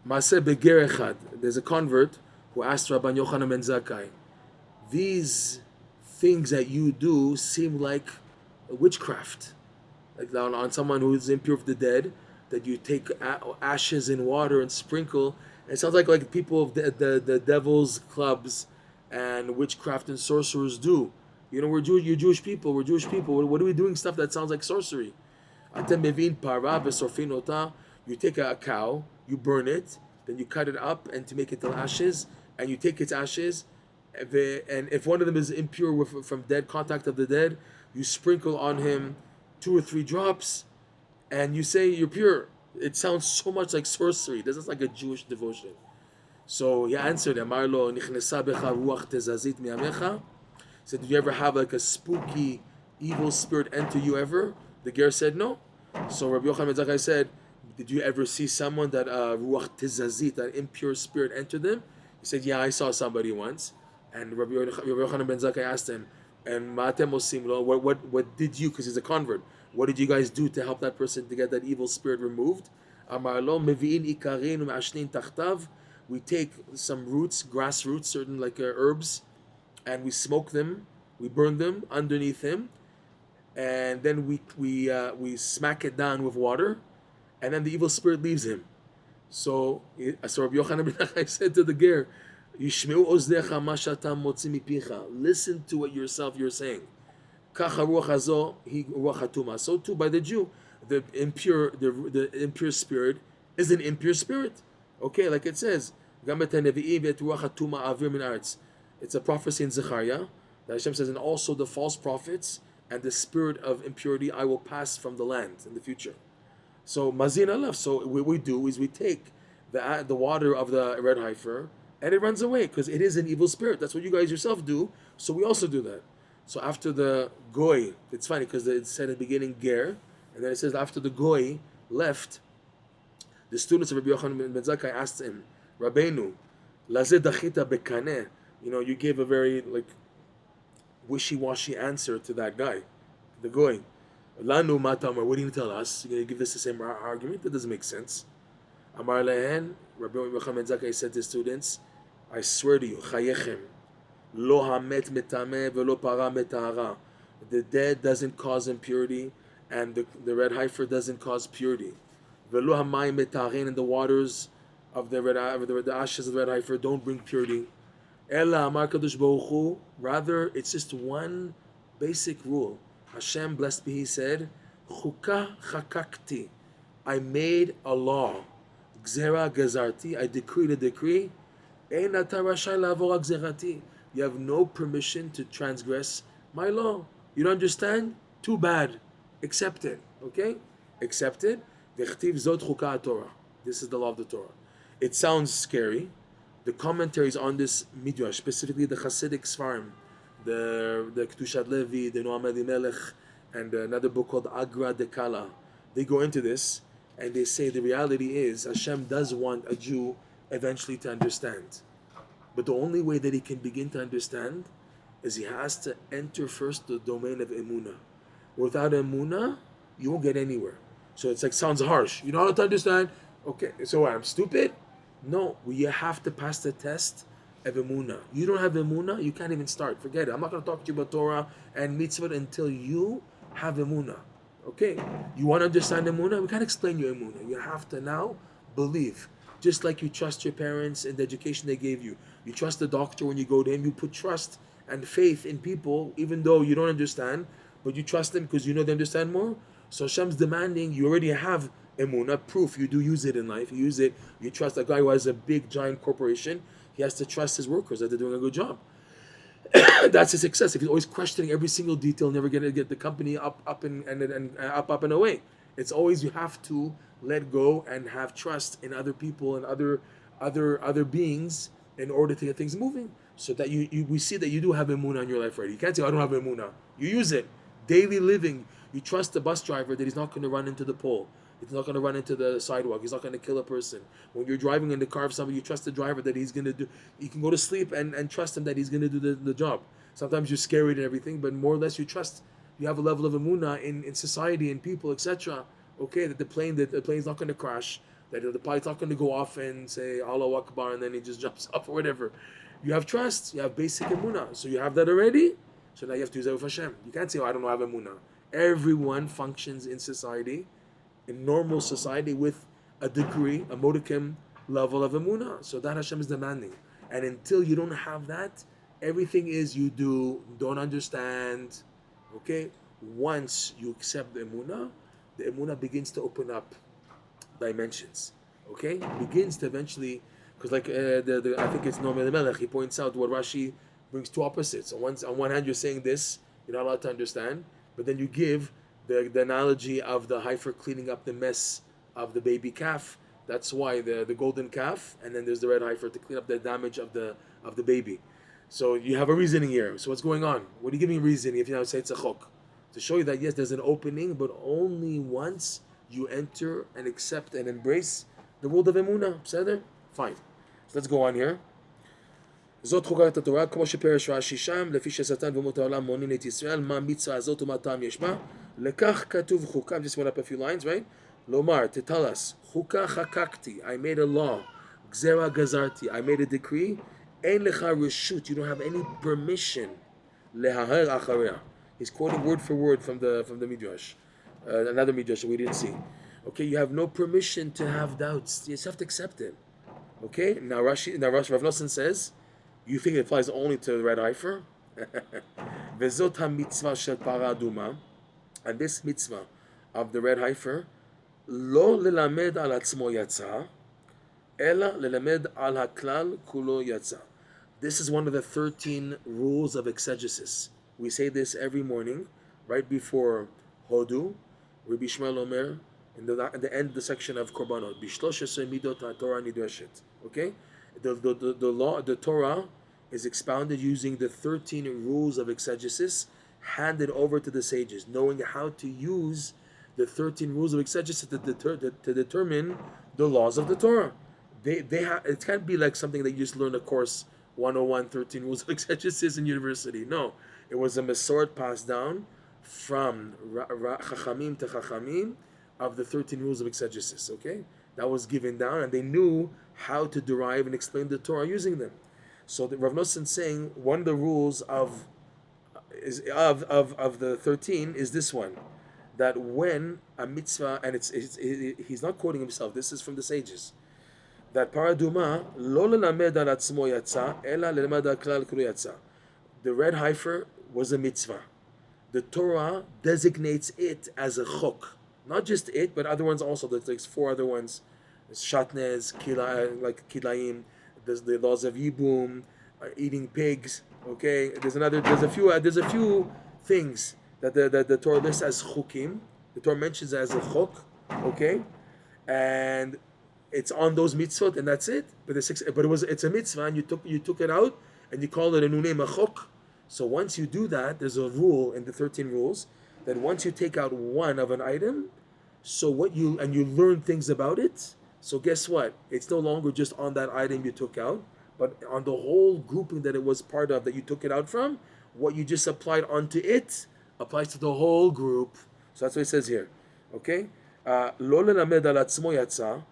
מעשה בגר אחד. There's a convert who asked Rabban Yochanan ben Zakkai, these things that you do seem like witchcraft. Like on someone who is impure of the dead, that you take ashes in water and sprinkle. It sounds like people of the devil's clubs and witchcraft and sorcerers do. You know, you're Jewish people. We're Jewish people. What are we doing stuff that sounds like sorcery? You take a cow, you burn it, then you cut it up and to make it to ashes, and you take its ashes, and if one of them is impure from dead contact of the dead, you sprinkle on him 2 or 3 drops, and you say you're pure. It sounds so much like sorcery. This is like a Jewish devotion. So he answered him, said, did you ever have like a spooky evil spirit enter you ever? The ger said no. So Rabbi Yochanan ben Zakkai said, did you ever see someone that ruach tezazit, an impure spirit, entered them? He said, yeah, I saw somebody once. And Rabbi Yochanan ben Zakkai asked him, and Ma'atem osim lo, what did you, because he's a convert, what did you guys do to help that person to get that evil spirit removed? Amar lo, mevi'in ikarin u'ma'ashnin tachtav. We take some roots, grass roots, certain like herbs, and we smoke them, we burn them underneath him, and then we smack it down with water, and then the evil spirit leaves him. So Rabbi Yochanan ben Zakkai said to the ger, Yishmeu oznecha ma she'ata motzi mipicha. Listen to what you're saying. Kacha ruach hazo hi ruach hatuma. So too by the Jew, the impure spirit is an impure spirit. Okay, like it says, Gam et hanevi'im et ruach hatuma avir min aretz. It's a prophecy in Zechariah that Hashem says, and also the false prophets and the spirit of impurity I will pass from the land in the future. So mazin alaf. So what we do is we take the water of the red heifer, and it runs away because it is an evil spirit. That's what you guys yourself do. So we also do that. So after the goy, it's funny because it said in the beginning ger, and then it says after the goy left, the students of Rabbi Yochanan ben Zakkai asked him, Rabbeinu, lazeh dachita bekaneh. You know, you gave a very wishy-washy answer to that guy, the goy. Lanu matamar. What do you tell us? You're going to give this the same argument? That doesn't make sense. Amar lehen, Rabbi Yochanan ben Zakkai said to students, I swear to you, chayechem, lo hamet metameh velo para metahara. The dead doesn't cause impurity, and the red heifer doesn't cause purity. Velo hamayim metaharin, and the waters of the ashes of the red heifer don't bring purity. Ella amar kadosh baruch hu. Rather, it's just one basic rule. Hashem, blessed be He, said, Chuka chakakti. I made a law. Gzera gazarti. I decreed a decree. Ein ata rashai la'avor gzerati. You have no permission to transgress my law. You don't understand? Too bad. Accept it. Okay? Accept it. V'chtiv zot chuka Torah. This is the law of the Torah. It sounds scary. The commentaries on this midrash, specifically the Hasidic Sfarim, the Kedushat Levi, the Noam Elimelech, and another book called Agra de Kala, they go into this and they say the reality is Hashem does want a Jew eventually to understand. But the only way that he can begin to understand is he has to enter first the domain of Emuna. Without Emuna, you won't get anywhere. So it's like, sounds harsh. You know how to understand? Okay, so what, I'm stupid? No, you have to pass the test of Emuna. You don't have Emuna, you can't even start. Forget it. I'm not going to talk to you about Torah and mitzvot until you have Emuna. Okay? You want to understand Emuna? We can't explain you Emuna. You have to now believe. Just like you trust your parents and the education they gave you. You trust the doctor when you go to him. You put trust and faith in people, even though you don't understand, but you trust them because you know they understand more. So Hashem's demanding, you already have Emuna, proof you do use it in life. You use it, you trust a guy who has a big, giant corporation. He has to trust his workers that they're doing a good job. That's his success. If he's always questioning every single detail, never going to get the company up and away. It's always, you have to let go and have trust in other people and other beings in order to get things moving. So that we see that you do have Emuna in your life already. You can't say, I don't have Emuna. You use it. Daily living. You trust the bus driver that he's not going to run into the pole. He's not going to run into the sidewalk. He's not going to kill a person. When you're driving in the car of somebody, you trust the driver that he's going to do. You can go to sleep and trust him that he's going to do the job. Sometimes you're scared and everything, but more or less you trust. You have a level of Emuna in society and people, etc. Okay, that the plane's not going to crash. That the pilot's not going to go off and say Allah Akbar and then he just jumps off or whatever. You have trust. You have basic Emuna. So you have that already. So now you have to use that with Hashem. You can't say, I don't have Emuna. Everyone functions in society, in normal society, with a degree, a modicum level of Emuna. So that Hashem is demanding. And until you don't have that, everything is you don't understand. Okay? Once you accept the Emuna begins to open up dimensions. Okay? Begins to eventually, because like I think it's Noam Elimelech, he points out what Rashi brings two opposites. On one hand, you're saying this, you're not allowed to understand, but then you give the analogy of the heifer cleaning up the mess of the baby calf. That's why the golden calf, and then there's the red heifer to clean up the damage of the baby. So you have a reasoning here. So what's going on? What are you giving reasoning if you now say it's a chok? To show you that yes, there's an opening, but only once you enter and accept and embrace the world of Emuna. Fine. So let's go on here. זאת חוקת התורה, כמו שפרש רש"י שם, לפי ששטן ואומות העולם מונין את ישראל, מה מצווה הזאת ומה טעם יש בה? לכך כתוב חוקה, just went up a few lines, right? לומר, to tell us, חוקה חקקתי, I made a law, גזרה גזרתי, I made a decree, אין לך רשות, you don't have any permission, להרהר אחריה. He's quoting word for word from the Midrash, another Midrash that we didn't see. Okay, you have no permission to have doubts, you just have to accept it. Okay, now Rav Nosson says, you think it applies only to the red heifer? Vezot ha-mitzvah shel para aduma, and this mitzvah of the red heifer, lo lelamed al atzmo yatsa, ela lelamed al haklal kulo yatsa. This is one of the 13 rules of exegesis. We say this every morning, right before Hodu, Rabbi Shmuel Omer, in the end of the section of Korbanot, Bishlosh midot ha-Torah nidreshet. Okay? The law, the Torah, is expounded using the 13 rules of exegesis handed over to the sages, knowing how to use the 13 rules of exegesis to determine the laws of the Torah. It can't be like something that you just learn a course 101, 13 rules of exegesis in university. No, it was a Masoret passed down from Chachamim to Chachamim of the 13 rules of exegesis. Okay, that was given down, and they knew how to derive and explain the Torah using them. So the Rav Nosson saying one of the rules of the 13 is this one, that when a mitzvah, and he's not quoting himself, this is from the sages, that paraduma lo lelamed al atzmo yatsa ela lelamed al klal kulo yatsa. The red heifer was a mitzvah. The Torah designates it as a chok, not just it, but other ones also. There's like 4 other ones, shatnez, like kilayim. There's the laws of Yibum, eating pigs. Okay, there's a few things that the Torah lists as chukim. The Torah mentions as a chok. Okay, and it's on those mitzvot, and that's it. But it's a mitzvah, and you took it out, and you call it a nunem a chok. So once you do that, there's a rule in the 13 rules that once you take out one of an item, so you learn things about it. So guess what? It's no longer just on that item you took out, but on the whole grouping that it was part of that you took it out from. What you just applied onto it applies to the whole group. So that's what it says here. Okay? Lo lelamed al atzmo yatsa,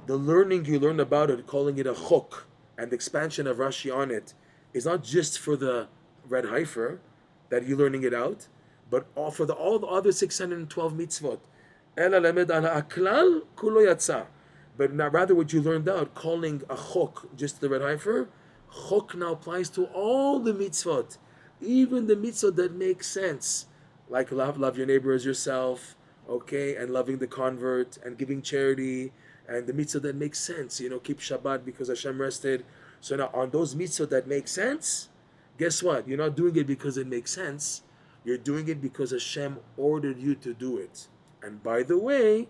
the learning you learn about it, calling it a chok, and the expansion of Rashi on it, is not just for the red heifer that you're learning it out, but all the other 612 mitzvot. Ela lemed al aklal kulo yatsa. But now, rather, what you learned out, calling a chok just the red heifer, chok now applies to all the mitzvot, even the mitzvot that make sense, like love your neighbor as yourself, okay, and loving the convert and giving charity, and the mitzvah that makes sense, keep Shabbat because Hashem rested. So now on those mitzvah that make sense, guess what? You're not doing it because it makes sense. You're doing it because Hashem ordered you to do it. And by the way,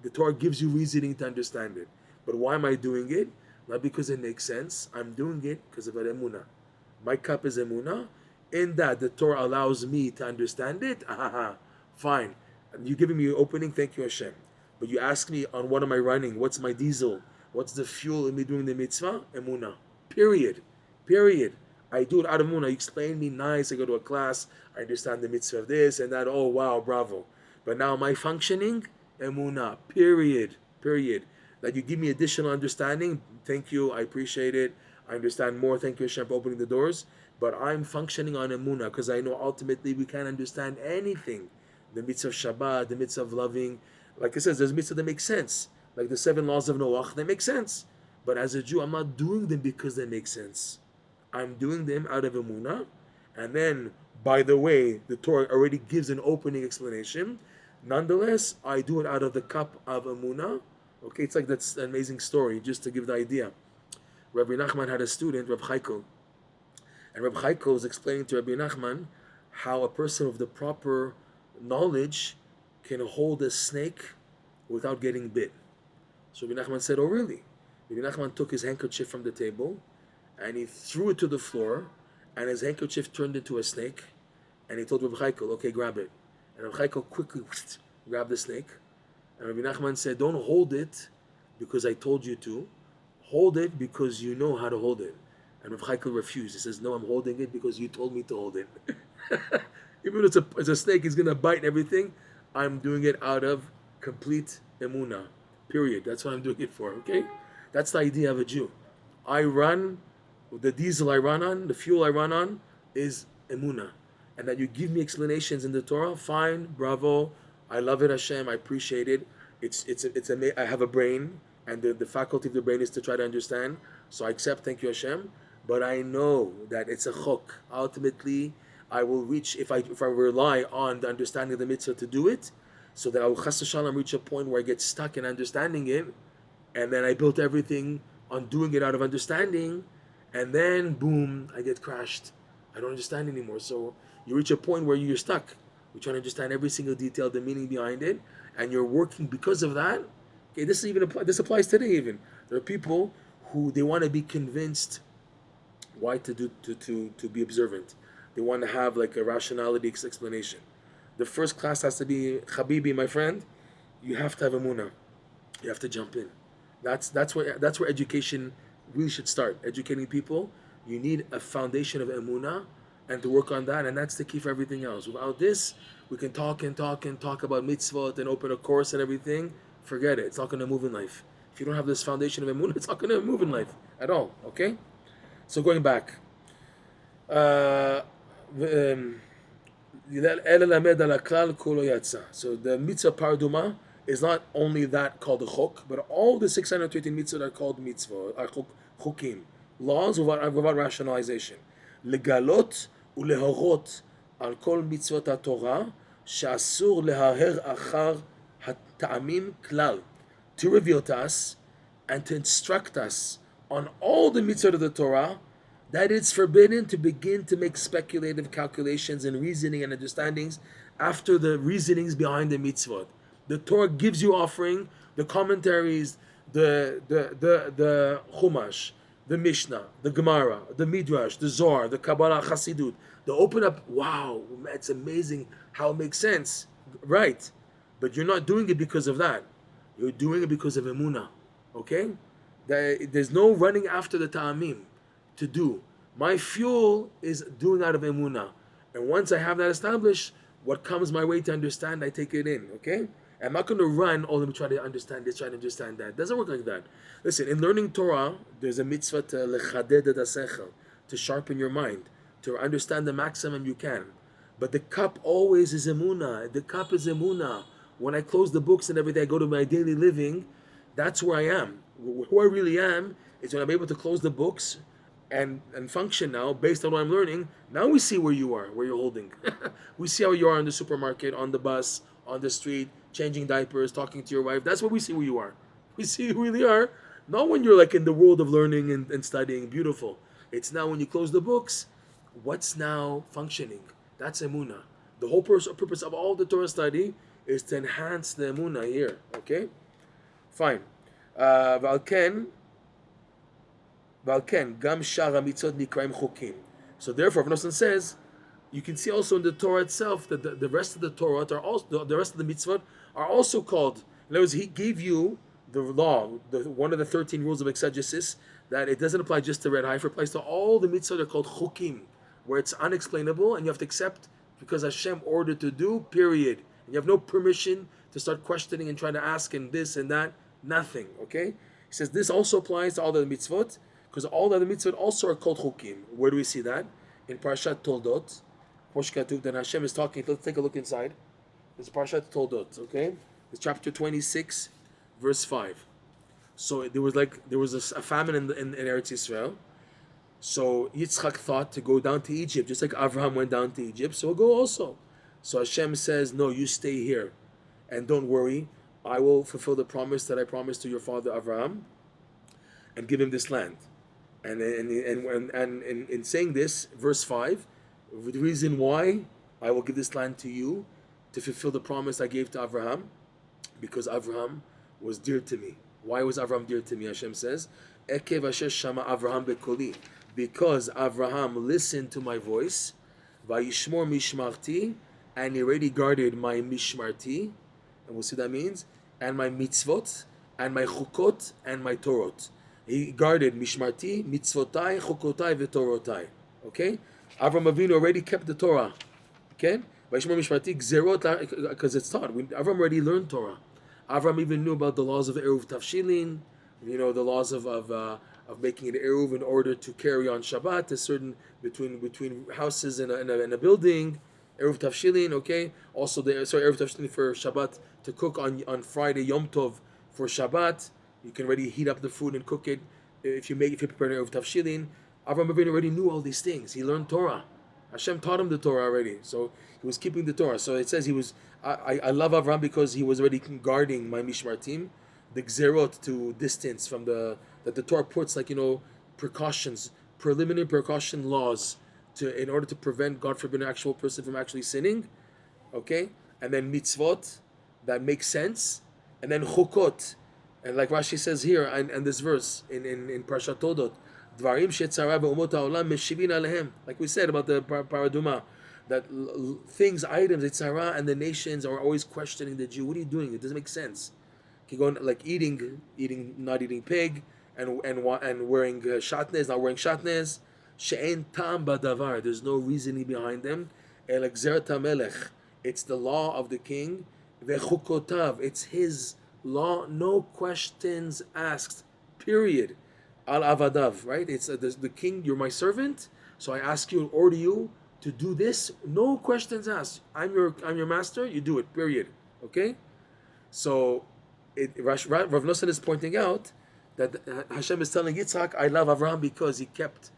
the Torah gives you reasoning to understand it. But why am I doing it? Not because it makes sense. I'm doing it because of an Emuna. My cup is Emuna. In that, the Torah allows me to understand it. Fine. You're giving me an opening. Thank you, Hashem. But you ask me, on what am I running? What's my diesel? What's the fuel in me doing the mitzvah? Emuna. Period. I do it out of Emuna. You explain me nice. I go to a class. I understand the mitzvah of this and that. Oh, wow, bravo. But now my functioning, Emuna. Period. That you give me additional understanding. Thank you. I appreciate it. I understand more. Thank you, Hashem, for opening the doors. But I'm functioning on Emuna because I know ultimately we can't understand anything. The mitzvah of Shabbat, the mitzvah of loving. Like it says, there's mitzvah that makes sense. Like the 7 laws of Noach, they make sense. But as a Jew, I'm not doing them because they make sense. I'm doing them out of Emuna. And then, by the way, the Torah already gives an opening explanation. Nonetheless, I do it out of the cup of Emuna. Okay, it's like that's an amazing story, just to give the idea. Rabbi Nachman had a student, Rabbi Chaim. And Rabbi Chaim was explaining to Rabbi Nachman how a person of the proper knowledge can hold a snake without getting bit. So Rabbi Nachman said, oh really? Rabbi Nachman took his handkerchief from the table and he threw it to the floor, and his handkerchief turned into a snake, and he told Rabbi Chaim, okay, grab it. And Rabbi Chaim quickly grabbed the snake, and Rabbi Nachman said, don't hold it because I told you to. Hold it because you know how to hold it. And Rabbi Chaim refused. He says, no, I'm holding it because you told me to hold it. Even if it's a snake, it's going to bite and everything. I'm doing it out of complete Emuna. Period. That's what I'm doing it for, okay? That's the idea of a Jew. The diesel I run on, the fuel I run on, is Emuna. And that you give me explanations in the Torah, fine, bravo. I love it, Hashem. I appreciate it. I have a brain, and the faculty of the brain is to try to understand. So I accept, thank you, Hashem. But I know that it's a chok. Ultimately, I will reach, if I rely on the understanding of the mitzvah to do it, so that I will chas v'shalom reach a point where I get stuck in understanding it, and then I built everything on doing it out of understanding, and then boom, I get crashed. I don't understand anymore. So you reach a point where you're stuck. You're trying to understand every single detail, the meaning behind it, and you're working because of that. Okay, this applies today even. There are people who they want to be convinced why to be observant. They want to have like a rationality explanation. The first class has to be, Habibi, my friend, you have to have Emuna. You have to jump in. That's where education really should start. Educating people, you need a foundation of Emuna and to work on that, and that's the key for everything else. Without this, we can talk about mitzvot and open a course and everything. Forget it. It's not going to move in life. If you don't have this foundation of Emuna, it's not going to move in life at all. Okay? So going back. So the mitzvah paraduma is not only that called the chok, but all the 613 mitzvot are called mitzvah, are chokim, laws without rationalization. Legalot ulehorot al kol mitzvot haTorah she'asur lehaher achar ha'ta'amim klal, to reveal to us and to instruct us on all the mitzvot of the Torah, that it's forbidden to begin to make speculative calculations and reasoning and understandings after the reasonings behind the mitzvot. The Torah gives you offering, the commentaries, the Chumash, the Mishnah, the Gemara, the Midrash, the Zohar, the Kabbalah, Chassidut. They open up, wow, it's amazing how it makes sense. Right. But you're not doing it because of that. You're doing it because of Emuna. Okay? There's no running after the Ta'amim to do. My fuel is doing out of Emuna. And once I have that established, what comes my way to understand, I take it in. Okay? I'm not going to run, oh, let me try to understand this, try to understand that. It doesn't work like that. Listen, in learning Torah, there's a mitzvah to lechaded et hasechel, to sharpen your mind, to understand the maximum you can. But the cup always is Emuna. The cup is Emuna. When I close the books and everything, I go to my daily living, that's where I am. Who I really am is when I'm able to close the books and function now based on what I'm learning. Now we see where you are, where you're holding. We see how you are in the supermarket, on the bus, on the street, changing diapers, talking to your wife. That's what we see where you are. We see who you really are. Not when you're like in the world of learning and studying. Beautiful. It's now when you close the books, what's now functioning? That's Emuna. The whole purpose of all the Torah study is to enhance the Emuna here. Okay? Fine. Valken, gam shara mitzvot nikraim chokim. So therefore, Rav Nosson says, you can see also in the Torah itself that the rest of the Torah are also, the rest of the mitzvot are also called. In other words, he gave you the law, one of the 13 rules of exegesis, that it doesn't apply just to red heifer, it applies to all the mitzvot that are called chokim, where it's unexplainable and you have to accept because Hashem ordered to do, period. And you have no permission to start questioning and trying to ask and this and that, nothing, okay? He says this also applies to all the mitzvot, because all the other mitzvot also are called chokim. Where do we see that? In Parashat Toldot, then Hashem is talking. Let's take a look inside. It's Parashat Toldot, okay? It's chapter 26, verse 5. So there was a famine in Eretz Yisrael. So Yitzchak thought to go down to Egypt, just like Abraham went down to Egypt. So we'll go also. So Hashem says, no, you stay here, and don't worry. I will fulfill the promise that I promised to your father Abraham, and give him this land. And in saying this, verse 5, the reason why I will give this land to you to fulfill the promise I gave to Abraham, because Abraham was dear to me. Why was Abraham dear to me? Hashem says, Ekev asher shama Abraham bekoli, because Abraham listened to my voice, vayishmor mishmarti, and he already guarded my mishmarti, and we'll see what that means, and my mitzvot, and my chukot, and my torot. He guarded mishmarti, mitzvotai, chukotai, v'torotai. Okay? Avraham Avinu already kept the Torah. Okay? Vayishmor mishmarti, gzerot, because it's taught. Avraham already learned Torah. Avraham even knew about the laws of eruv tafshilin, the laws of making an eruv in order to carry on Shabbat, a certain between houses in a building, eruv tafshilin, okay? Also eruv tafshilin for Shabbat, to cook on Friday Yom Tov for Shabbat. You can already heat up the food and cook it if you prepare eruv tafshilin. Avraham Avinu already knew all these things. He learned Torah. Hashem taught him the Torah already, so he was keeping the Torah. So it says he was. I love Avraham because he was already guarding my mishmartim, the gzerot, to distance from that the Torah puts, like precautions, preliminary precaution laws in order to prevent, God forbid, an actual person from actually sinning. Okay, and then mitzvot that make sense, and then chukot, and like Rashi says here and this verse in Parashat Todot. Like we said about the paraduma, that things, items, etzara, and the nations are always questioning the Jew. What are you doing? It doesn't make sense. You go like not eating pig, and wearing shatnez, not wearing shatnez. She'en tam badavar. There's no reasoning behind them. El gzeret hamelech. It's the law of the king. Vechukotav. It's his law. No questions asked. Period. Al avadav, right? It's the king. You're my servant, so I ask you, order you to do this. No questions asked. I'm your master. You do it. Period. Okay. So, Rav Nosson is pointing out that Hashem is telling Yitzchak, I love Avraham because he kept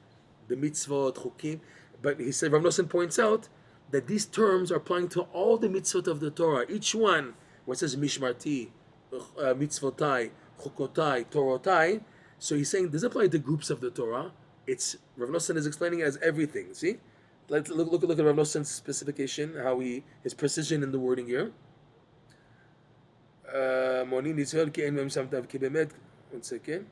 the mitzvot, chukim. But he said, Rav Nosson points out that these terms are applying to all the mitzvot of the Torah. Each one, where it says mishmarti, mitzvotai, chukotai, torotai. So he's saying this applies to groups of the Torah. Rav Nosson is explaining it as everything. See, let's look at Rav Nosson's specification, his precision in the wording here. One second.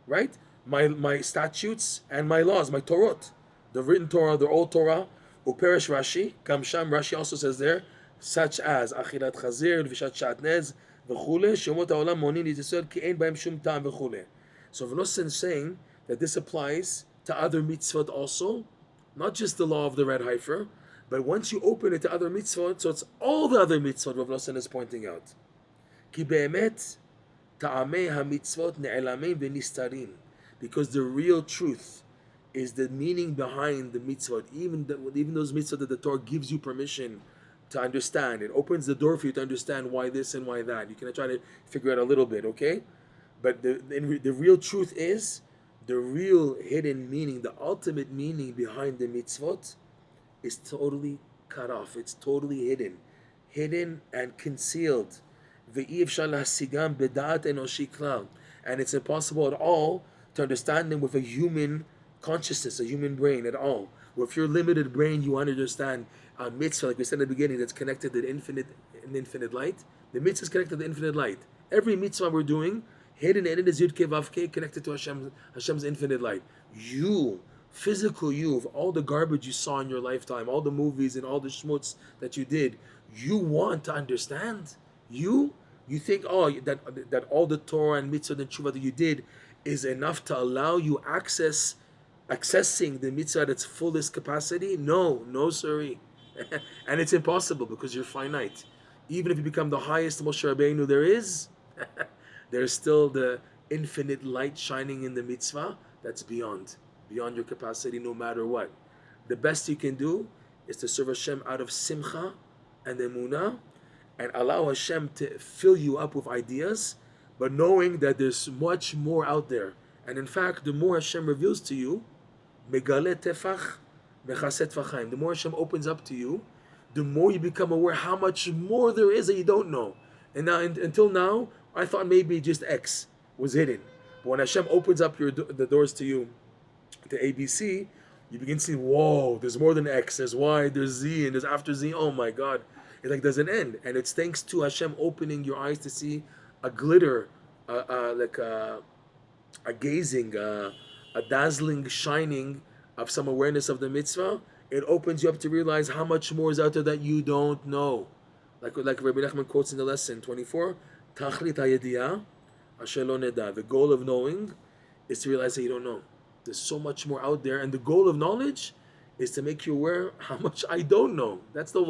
Right? My statutes and my laws, my Torot, the written Torah, the old Torah. Uperesh Rashi, Gamsham. Rashi also says there, such as achilat chazir, vishat shatnez, v'chule, shemot haolam monin yisrael ki ein b'hem shum tam v'chule. So Rav Nosson is saying that this applies to other mitzvot also, not just the law of the red heifer, but once you open it to other mitzvot, so it's all the other mitzvot Rav Nosson is pointing out. Ki be'emet ta'amei ha-mitzvot ne'elamim v'nistarim. Because the real truth is the meaning behind the mitzvot. Even those mitzvot that the Torah gives you permission to understand. It opens the door for you to understand why this and why that. You can try to figure out a little bit, okay? But the real truth is, the real hidden meaning, the ultimate meaning behind the mitzvot is totally cut off. It's totally hidden and concealed. And it's impossible at all to understand them with a human consciousness, a human brain at all. With your limited brain, you understand a mitzvah, like we said at the beginning, that's connected to the infinite light. The mitzvah is connected to the infinite light. Every mitzvah we're doing, hidden in it is Yud Kei Vav Kei, connected to Hashem's infinite light. You, physical you, of all the garbage you saw in your lifetime, all the movies and all the schmutz that you did, you want to understand. You think, that all the Torah and mitzvah and tshuva that you did is enough to allow you accessing the mitzvah at its fullest capacity? No, sorry. And it's impossible because you're finite. Even if you become the highest Moshe Rabbeinu there is, there's still the infinite light shining in the mitzvah that's beyond your capacity, no matter what. The best you can do is to serve Hashem out of simcha and emuna, and allow Hashem to fill you up with ideas, but knowing that there's much more out there. And in fact, the more Hashem reveals to you, megale tefach mechaset v'chaim, the more Hashem opens up to you, the more you become aware how much more there is that you don't know. And now, until now, I thought maybe just X was hidden. But when Hashem opens up the doors to you, to ABC, you begin to see, whoa, there's more than X, there's Y, there's Z, and there's after Z. Oh my God. It doesn't end. And it's thanks to Hashem opening your eyes to see a glitter, like a gazing, a dazzling shining of some awareness of the mitzvah. It opens you up to realize how much more is out there that you don't know. Like Rabbi Nachman quotes in the lesson 24, Tachlit hayediyah asher lo neda. The goal of knowing is to realize that you don't know. There's so much more out there, and the goal of knowledge is to make you aware how much I don't know. That's the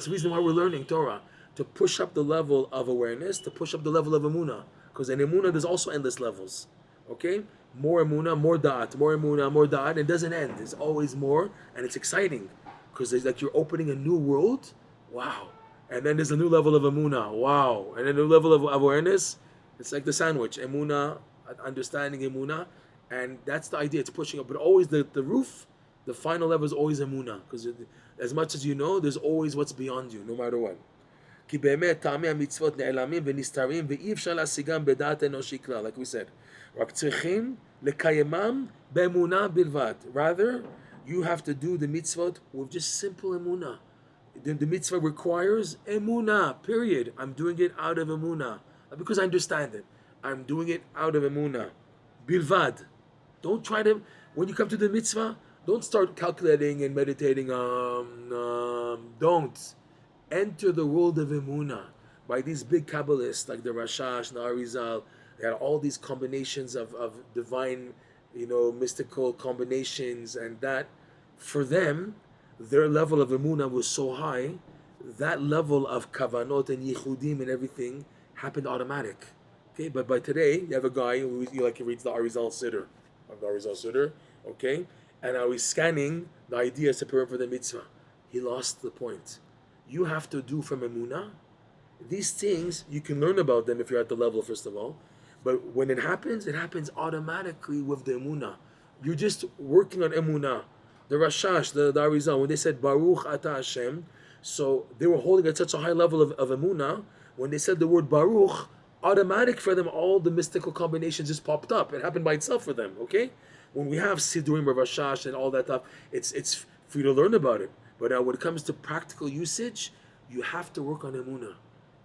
reason why we're learning Torah, to push up the level of awareness, to push up the level of Emuna. Because in Emuna, there's also endless levels. Okay? More Emuna, more Da'at, more Emuna, more Da'at, and it doesn't end. There's always more, and it's exciting. Because it's like you're opening a new world. Wow. And then there's a new level of Emuna. Wow. And then a new level of awareness. It's like the sandwich. Emuna, understanding Emuna. And that's the idea. It's pushing up. But always the roof, the final level is always Emuna. Because as much as you know, there's always what's beyond you, no matter what. Like we said. Rather, you have to do the mitzvot with just simple Emuna. The mitzvah requires Emuna, period. I'm doing it out of Emuna. Not because I understand it. I'm doing it out of Emuna. Bilvad. Don't try to, when you come to the mitzvah, don't start calculating and meditating. Don't. Enter the world of Emuna by these big Kabbalists like the Rashash and the Arizal. They had all these combinations of divine, mystical combinations, and that, for them, their level of Emuna was so high, that level of kavanot and yichudim and everything happened automatic. Okay, but by today, you have a guy who reads the Arizal Siddur, okay, and now he's scanning the ideas to prepare for the mitzvah. He lost the point. You have to do from Emuna. These things, you can learn about them if you're at the level, first of all, but when it happens automatically with the Emuna. You're just working on Emuna. The Rashash, the Arizal, when they said Baruch Ata Hashem, so they were holding at such a high level of Emuna. When they said the word Baruch, automatic for them, all the mystical combinations just popped up. It happened by itself for them, okay? When we have Siddurim, Rashash, and all that stuff, it's for you to learn about it. But when it comes to practical usage, you have to work on Emuna.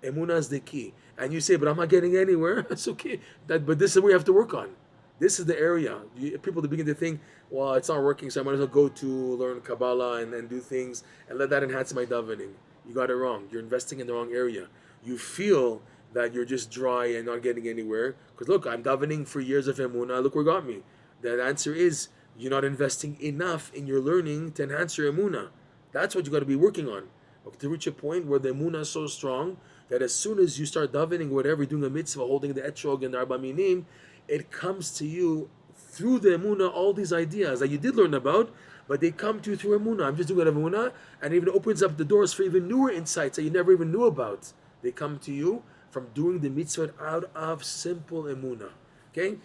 Emuna is the key. And you say, but I'm not getting anywhere. That's okay. But this is what we have to work on. This is the area. People begin to think, well, it's not working, so I might as well go to learn Kabbalah and do things and let that enhance my davening. You got it wrong. You're investing in the wrong area. You feel that you're just dry and not getting anywhere. Because look, I'm davening for years of Emuna. Look where it got me. The answer is You're not investing enough in your learning to enhance your Emuna. That's what you got to be working on. Okay, to reach a point where the Emuna is so strong that as soon as you start davening, whatever, doing a mitzvah, holding the etrog and the arba minim, it comes to you through the Emuna, all these ideas that you did learn about, but they come to you through Emuna. I'm just doing it of Emuna, and it even opens up the doors for even newer insights that you never even knew about. They come to you from doing the mitzvah out of simple Emuna. Okay?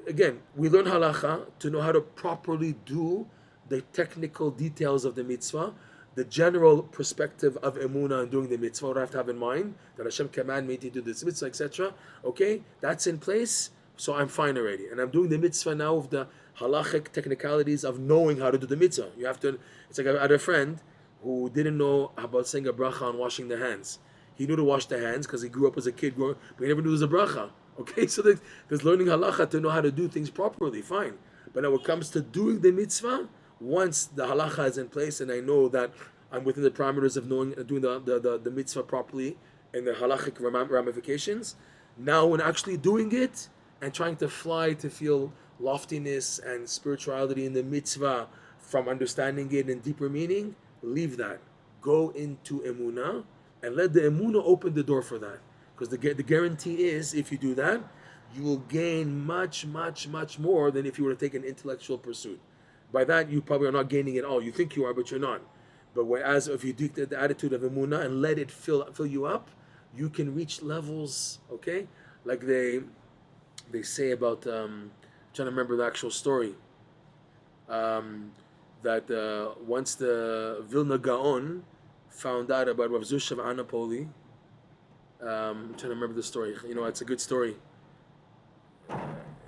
Again, we learn halacha to know how to properly do the technical details of the mitzvah, the general perspective of emuna and doing the mitzvah. What I have to have in mind that Hashem commanded me to do this mitzvah, etc. Okay, that's in place, so I'm fine already, and I'm doing the mitzvah now with the halachic technicalities of knowing how to do the mitzvah. You have to. It's like I had a friend who didn't know about saying a bracha on washing the hands. He knew to wash the hands because he grew up as a kid, but he never knew there was a bracha. Okay, so there's learning halacha to know how to do things properly, fine. But when it comes to doing the mitzvah, once the halacha is in place and I know that I'm within the parameters of knowing doing the mitzvah properly and the halachic ramifications, now when actually doing it and trying to fly to feel loftiness and spirituality in the mitzvah from understanding it in deeper meaning, leave that. Go into emuna and let the emuna open the door for that. Because the guarantee is, if you do that, you will gain much, much, much more than if you were to take an intellectual pursuit. By that, you probably are not gaining it all. You think you are, but you're not. But whereas if you take the attitude of Emuna and let it fill you up, you can reach levels, okay? Like they say about, I'm trying to remember the actual story, that once the Vilna Gaon found out about Rav Zusha of Anapoli, I'm trying to remember the story. You know, it's a good story.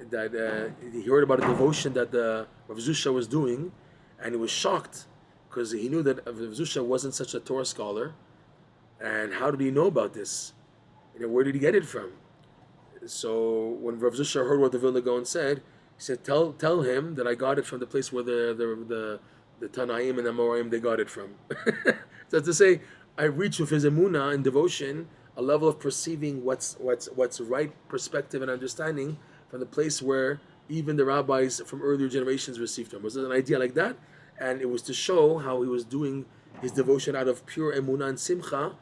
That he heard about a devotion that the Rav Zusha was doing, and he was shocked because he knew that Rav Zusha wasn't such a Torah scholar. And how did he know about this? You know, where did he get it from? So when Rav Zusha heard what the Vilna Gaon said, he said, "Tell him that I got it from the place where the Tanaim and the Amoraim they got it from." So that's to say, I reach with his Emuna and devotion a level of perceiving what's right perspective and understanding from the place where even the rabbis from earlier generations received from. Was it an idea like that? And it was to show how he was doing his devotion out of pure Emuna and Simcha,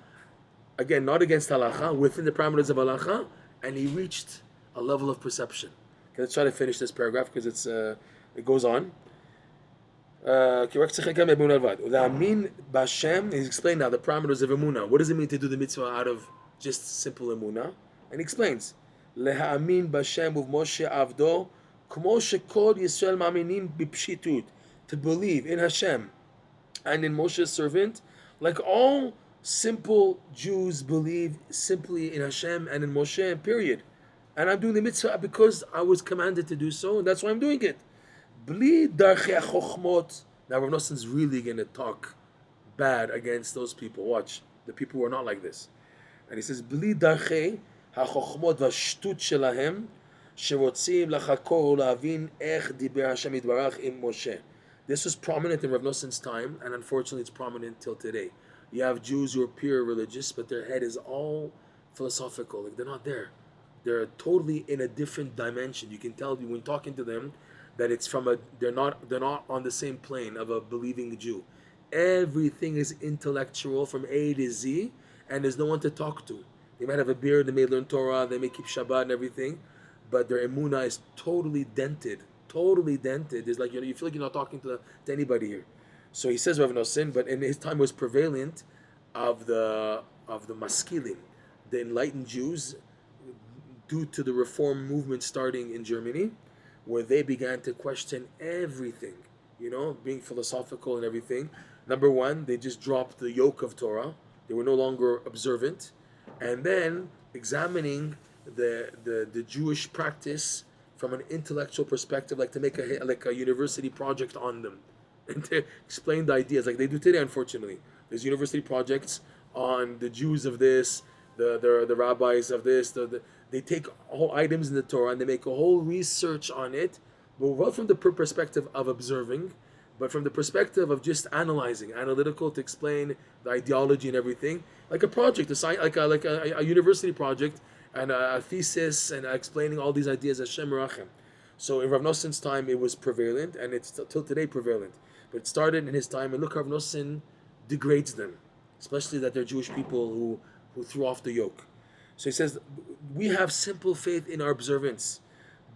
again, not against halacha, within the parameters of halacha, and he reached a level of perception. Okay, let's try to finish this paragraph because it goes on. He's explained now the parameters of Emuna. What does it mean to do the mitzvah out of just simple Emuna? And he explains, Le'ha'amin b'Hashem u'v'Moshe avdo, k'mo shekol Yisrael ma'aminim b'pshitut, to believe in Hashem and in Moshe's servant, like all simple Jews believe simply in Hashem and in Moshe, period. And I'm doing the mitzvah because I was commanded to do so, and that's why I'm doing it. Bli darchei chochmot. Now Rav Noson's really going to talk bad against those people. Watch, the people who are not like this. And he says, Bli darchei ha-chochmot v'shtut shelahem sherotzim lachakor u'lavin ech diber Hashem yitbarach im Moshe. This was prominent in Rav Noson's time, and unfortunately it's prominent till today. You have Jews who are pure religious, but their head is all philosophical. Like they're not there. They're totally in a different dimension. You can tell when talking to them that it's from they're not on the same plane of a believing Jew. Everything is intellectual from A to Z, and there's no one to talk to. They might have a beard, they may learn Torah, they may keep Shabbat and everything, but their Emuna is totally dented. Totally dented. It's like, you feel like you're not talking to anybody here. So he says Rav Nosson, but in his time was prevalent of the maskilim, the enlightened Jews, due to the reform movement starting in Germany, where they began to question everything, being philosophical and everything. Number one, they just dropped the yoke of Torah. They were no longer observant. And then examining the Jewish practice from an intellectual perspective, like to make a university project on them and to explain the ideas like they do today, unfortunately. There's university projects on the Jews of this, the rabbis of this, they take whole items in the Torah and they make a whole research on it, but not from the perspective of observing, but from the perspective of just analytical to explain the ideology and everything, like a project, a university project, and a thesis, and explaining all these ideas. Hashem Rachem. So in Rav Noson's time, it was prevalent, and it's till today prevalent. But it started in his time, and look, Rav Noson degrades them, especially that they're Jewish people who threw off the yoke. So he says, we have simple faith in our observance.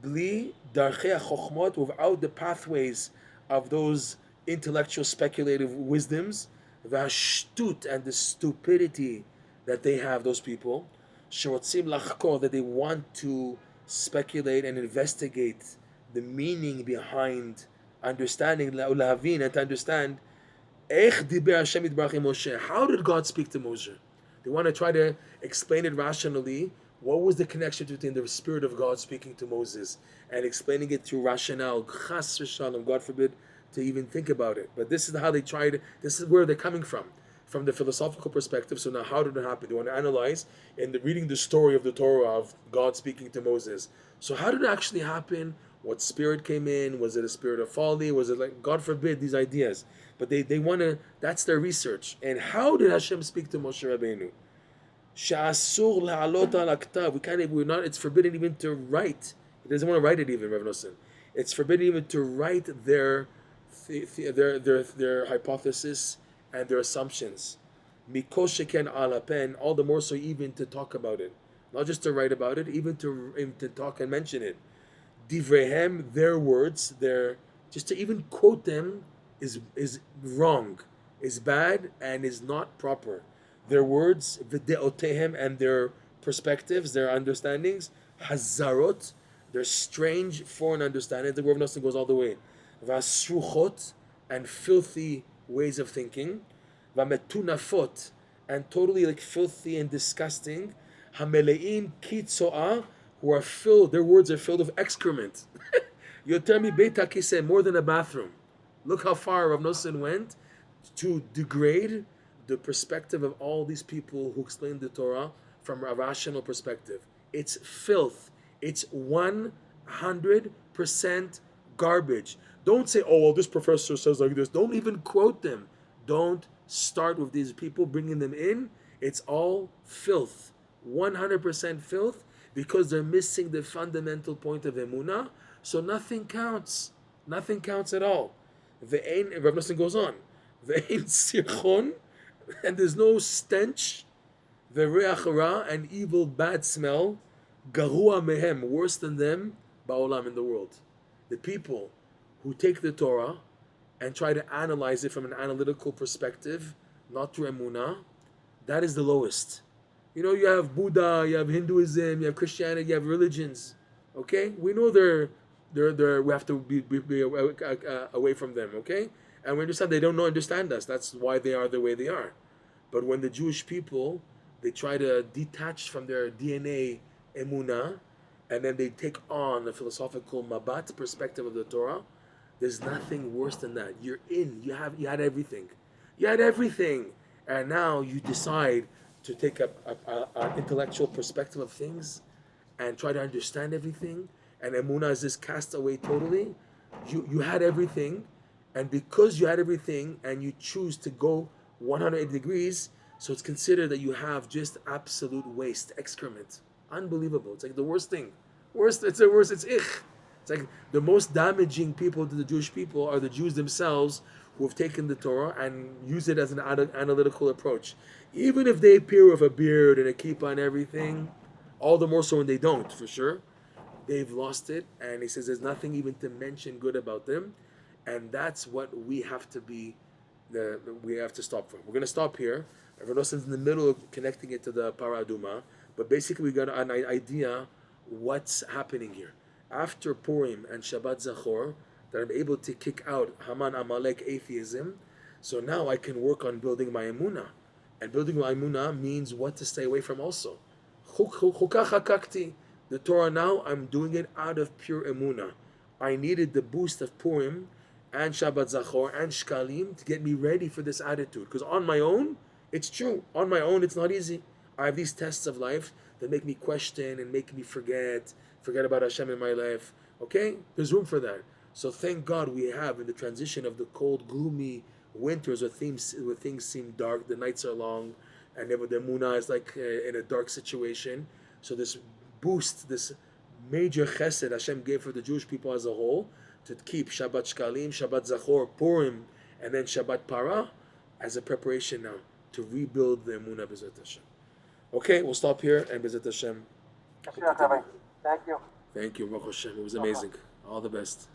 Bli darchei chokhmot, without the pathways of those intellectual speculative wisdoms, v'hashtut, and the stupidity that they have, those people, sherotzim lachkor, that they want to speculate and investigate the meaning behind understanding, lahavin, and to understand איך דיבר השם יתברך עם Moshe? How did God speak to Moshe? They want to try to explain it rationally. What was the connection between the Spirit of God speaking to Moses and explaining it through rationale? Chas v'shalom, God forbid, to even think about it. But this is how they tried. This is where they're coming from the philosophical perspective. So now, how did it happen? They want to analyze in reading the story of the Torah of God speaking to Moses. So how did it actually happen? What spirit came in? Was it a spirit of folly? Was it like, God forbid, these ideas? But they want to, that's their research. And how did Hashem speak to Moshe Rabbeinu? Sha'asur la'alot al aktav. We're not, it's forbidden even to write. He doesn't want to write it even, Rav Nosson. It's forbidden even to write their hypothesis and their assumptions. Mikosheken ala pen, all the more so even to talk about it. Not just to write about it, even to talk and mention it. Divrehem, their words, just to even quote them is wrong, is bad, and is not proper. Their words, v'deotehem, and their perspectives, their understandings, hazarot, their strange foreign understandings. The word of goes all the way. Vasruchot, and filthy ways of thinking. Vametunafot, and totally like filthy and disgusting. Hamelein kitzoah, who are filled, their words are filled of excrement. Yoter beit hakiseh, more than a bathroom. Look how far Rav Nosson went to degrade the perspective of all these people who explain the Torah from a rational perspective. It's filth. It's 100% garbage. Don't say, oh, well, this professor says like this. Don't even quote them. Don't start with these people, bringing them in. It's all filth. 100% filth, because they're missing the fundamental point of Emuna. So nothing counts. Nothing counts at all. Rav Nosson goes on. Ve'ein sirchon, and there's no stench. Ve'reach ra, an evil, bad smell. Garua mehem, worse than them, ba'olam, in the world. The people who take the Torah and try to analyze it from an analytical perspective, not through Emuna, that is the lowest. You know, you have Buddha, you have Hinduism, you have Christianity, you have religions. Okay, we know we have to be away from them. Okay, and we understand they don't understand us. That's why they are the way they are. But when the Jewish people, they try to detach from their DNA Emuna, and then they take on the philosophical Mabat perspective of the Torah, there's nothing worse than that. You're in. You had everything. You had everything, and now you decide to take an intellectual perspective of things and try to understand everything, and Emuna is just cast away totally. You had everything, and because you had everything and you choose to go 180 degrees, so it's considered that you have just absolute waste, excrement. Unbelievable. It's like the worst thing. It's the worst. It's ich. It's like the most damaging people to the Jewish people are the Jews themselves, who have taken the Torah and use it as an analytical approach. Even if they appear with a beard and a kippah and everything, all the more so when they don't, for sure, they've lost it. And he says there's nothing even to mention good about them. And that's what we have to be, we have to stop from. We're going to stop here. Everyone's in the middle of connecting it to the Paraduma. But basically we got an idea what's happening here. After Purim and Shabbat Zachor, that I'm able to kick out Haman Amalek atheism, so now I can work on building my Emuna. And building my Emuna means what to stay away from also. Chukach hakakti. The Torah now, I'm doing it out of pure Emuna. I needed the boost of Purim and Shabbat Zachor and Shkalim to get me ready for this attitude. Because on my own, it's true. On my own, it's not easy. I have these tests of life that make me question and make me forget about Hashem in my life. Okay? There's room for that. So thank God we have, in the transition of the cold, gloomy winters where things seem dark, the nights are long, and the Emuna is like in a dark situation. So this boost, this major chesed Hashem gave for the Jewish people as a whole, to keep Shabbat Shkalim, Shabbat Zachor, Purim, and then Shabbat Para, as a preparation now to rebuild the Emuna B'ezrat Hashem. Okay, we'll stop here, and B'ezrat Hashem. Thank you. Thank you, Baruch Hashem. It was amazing. All the best.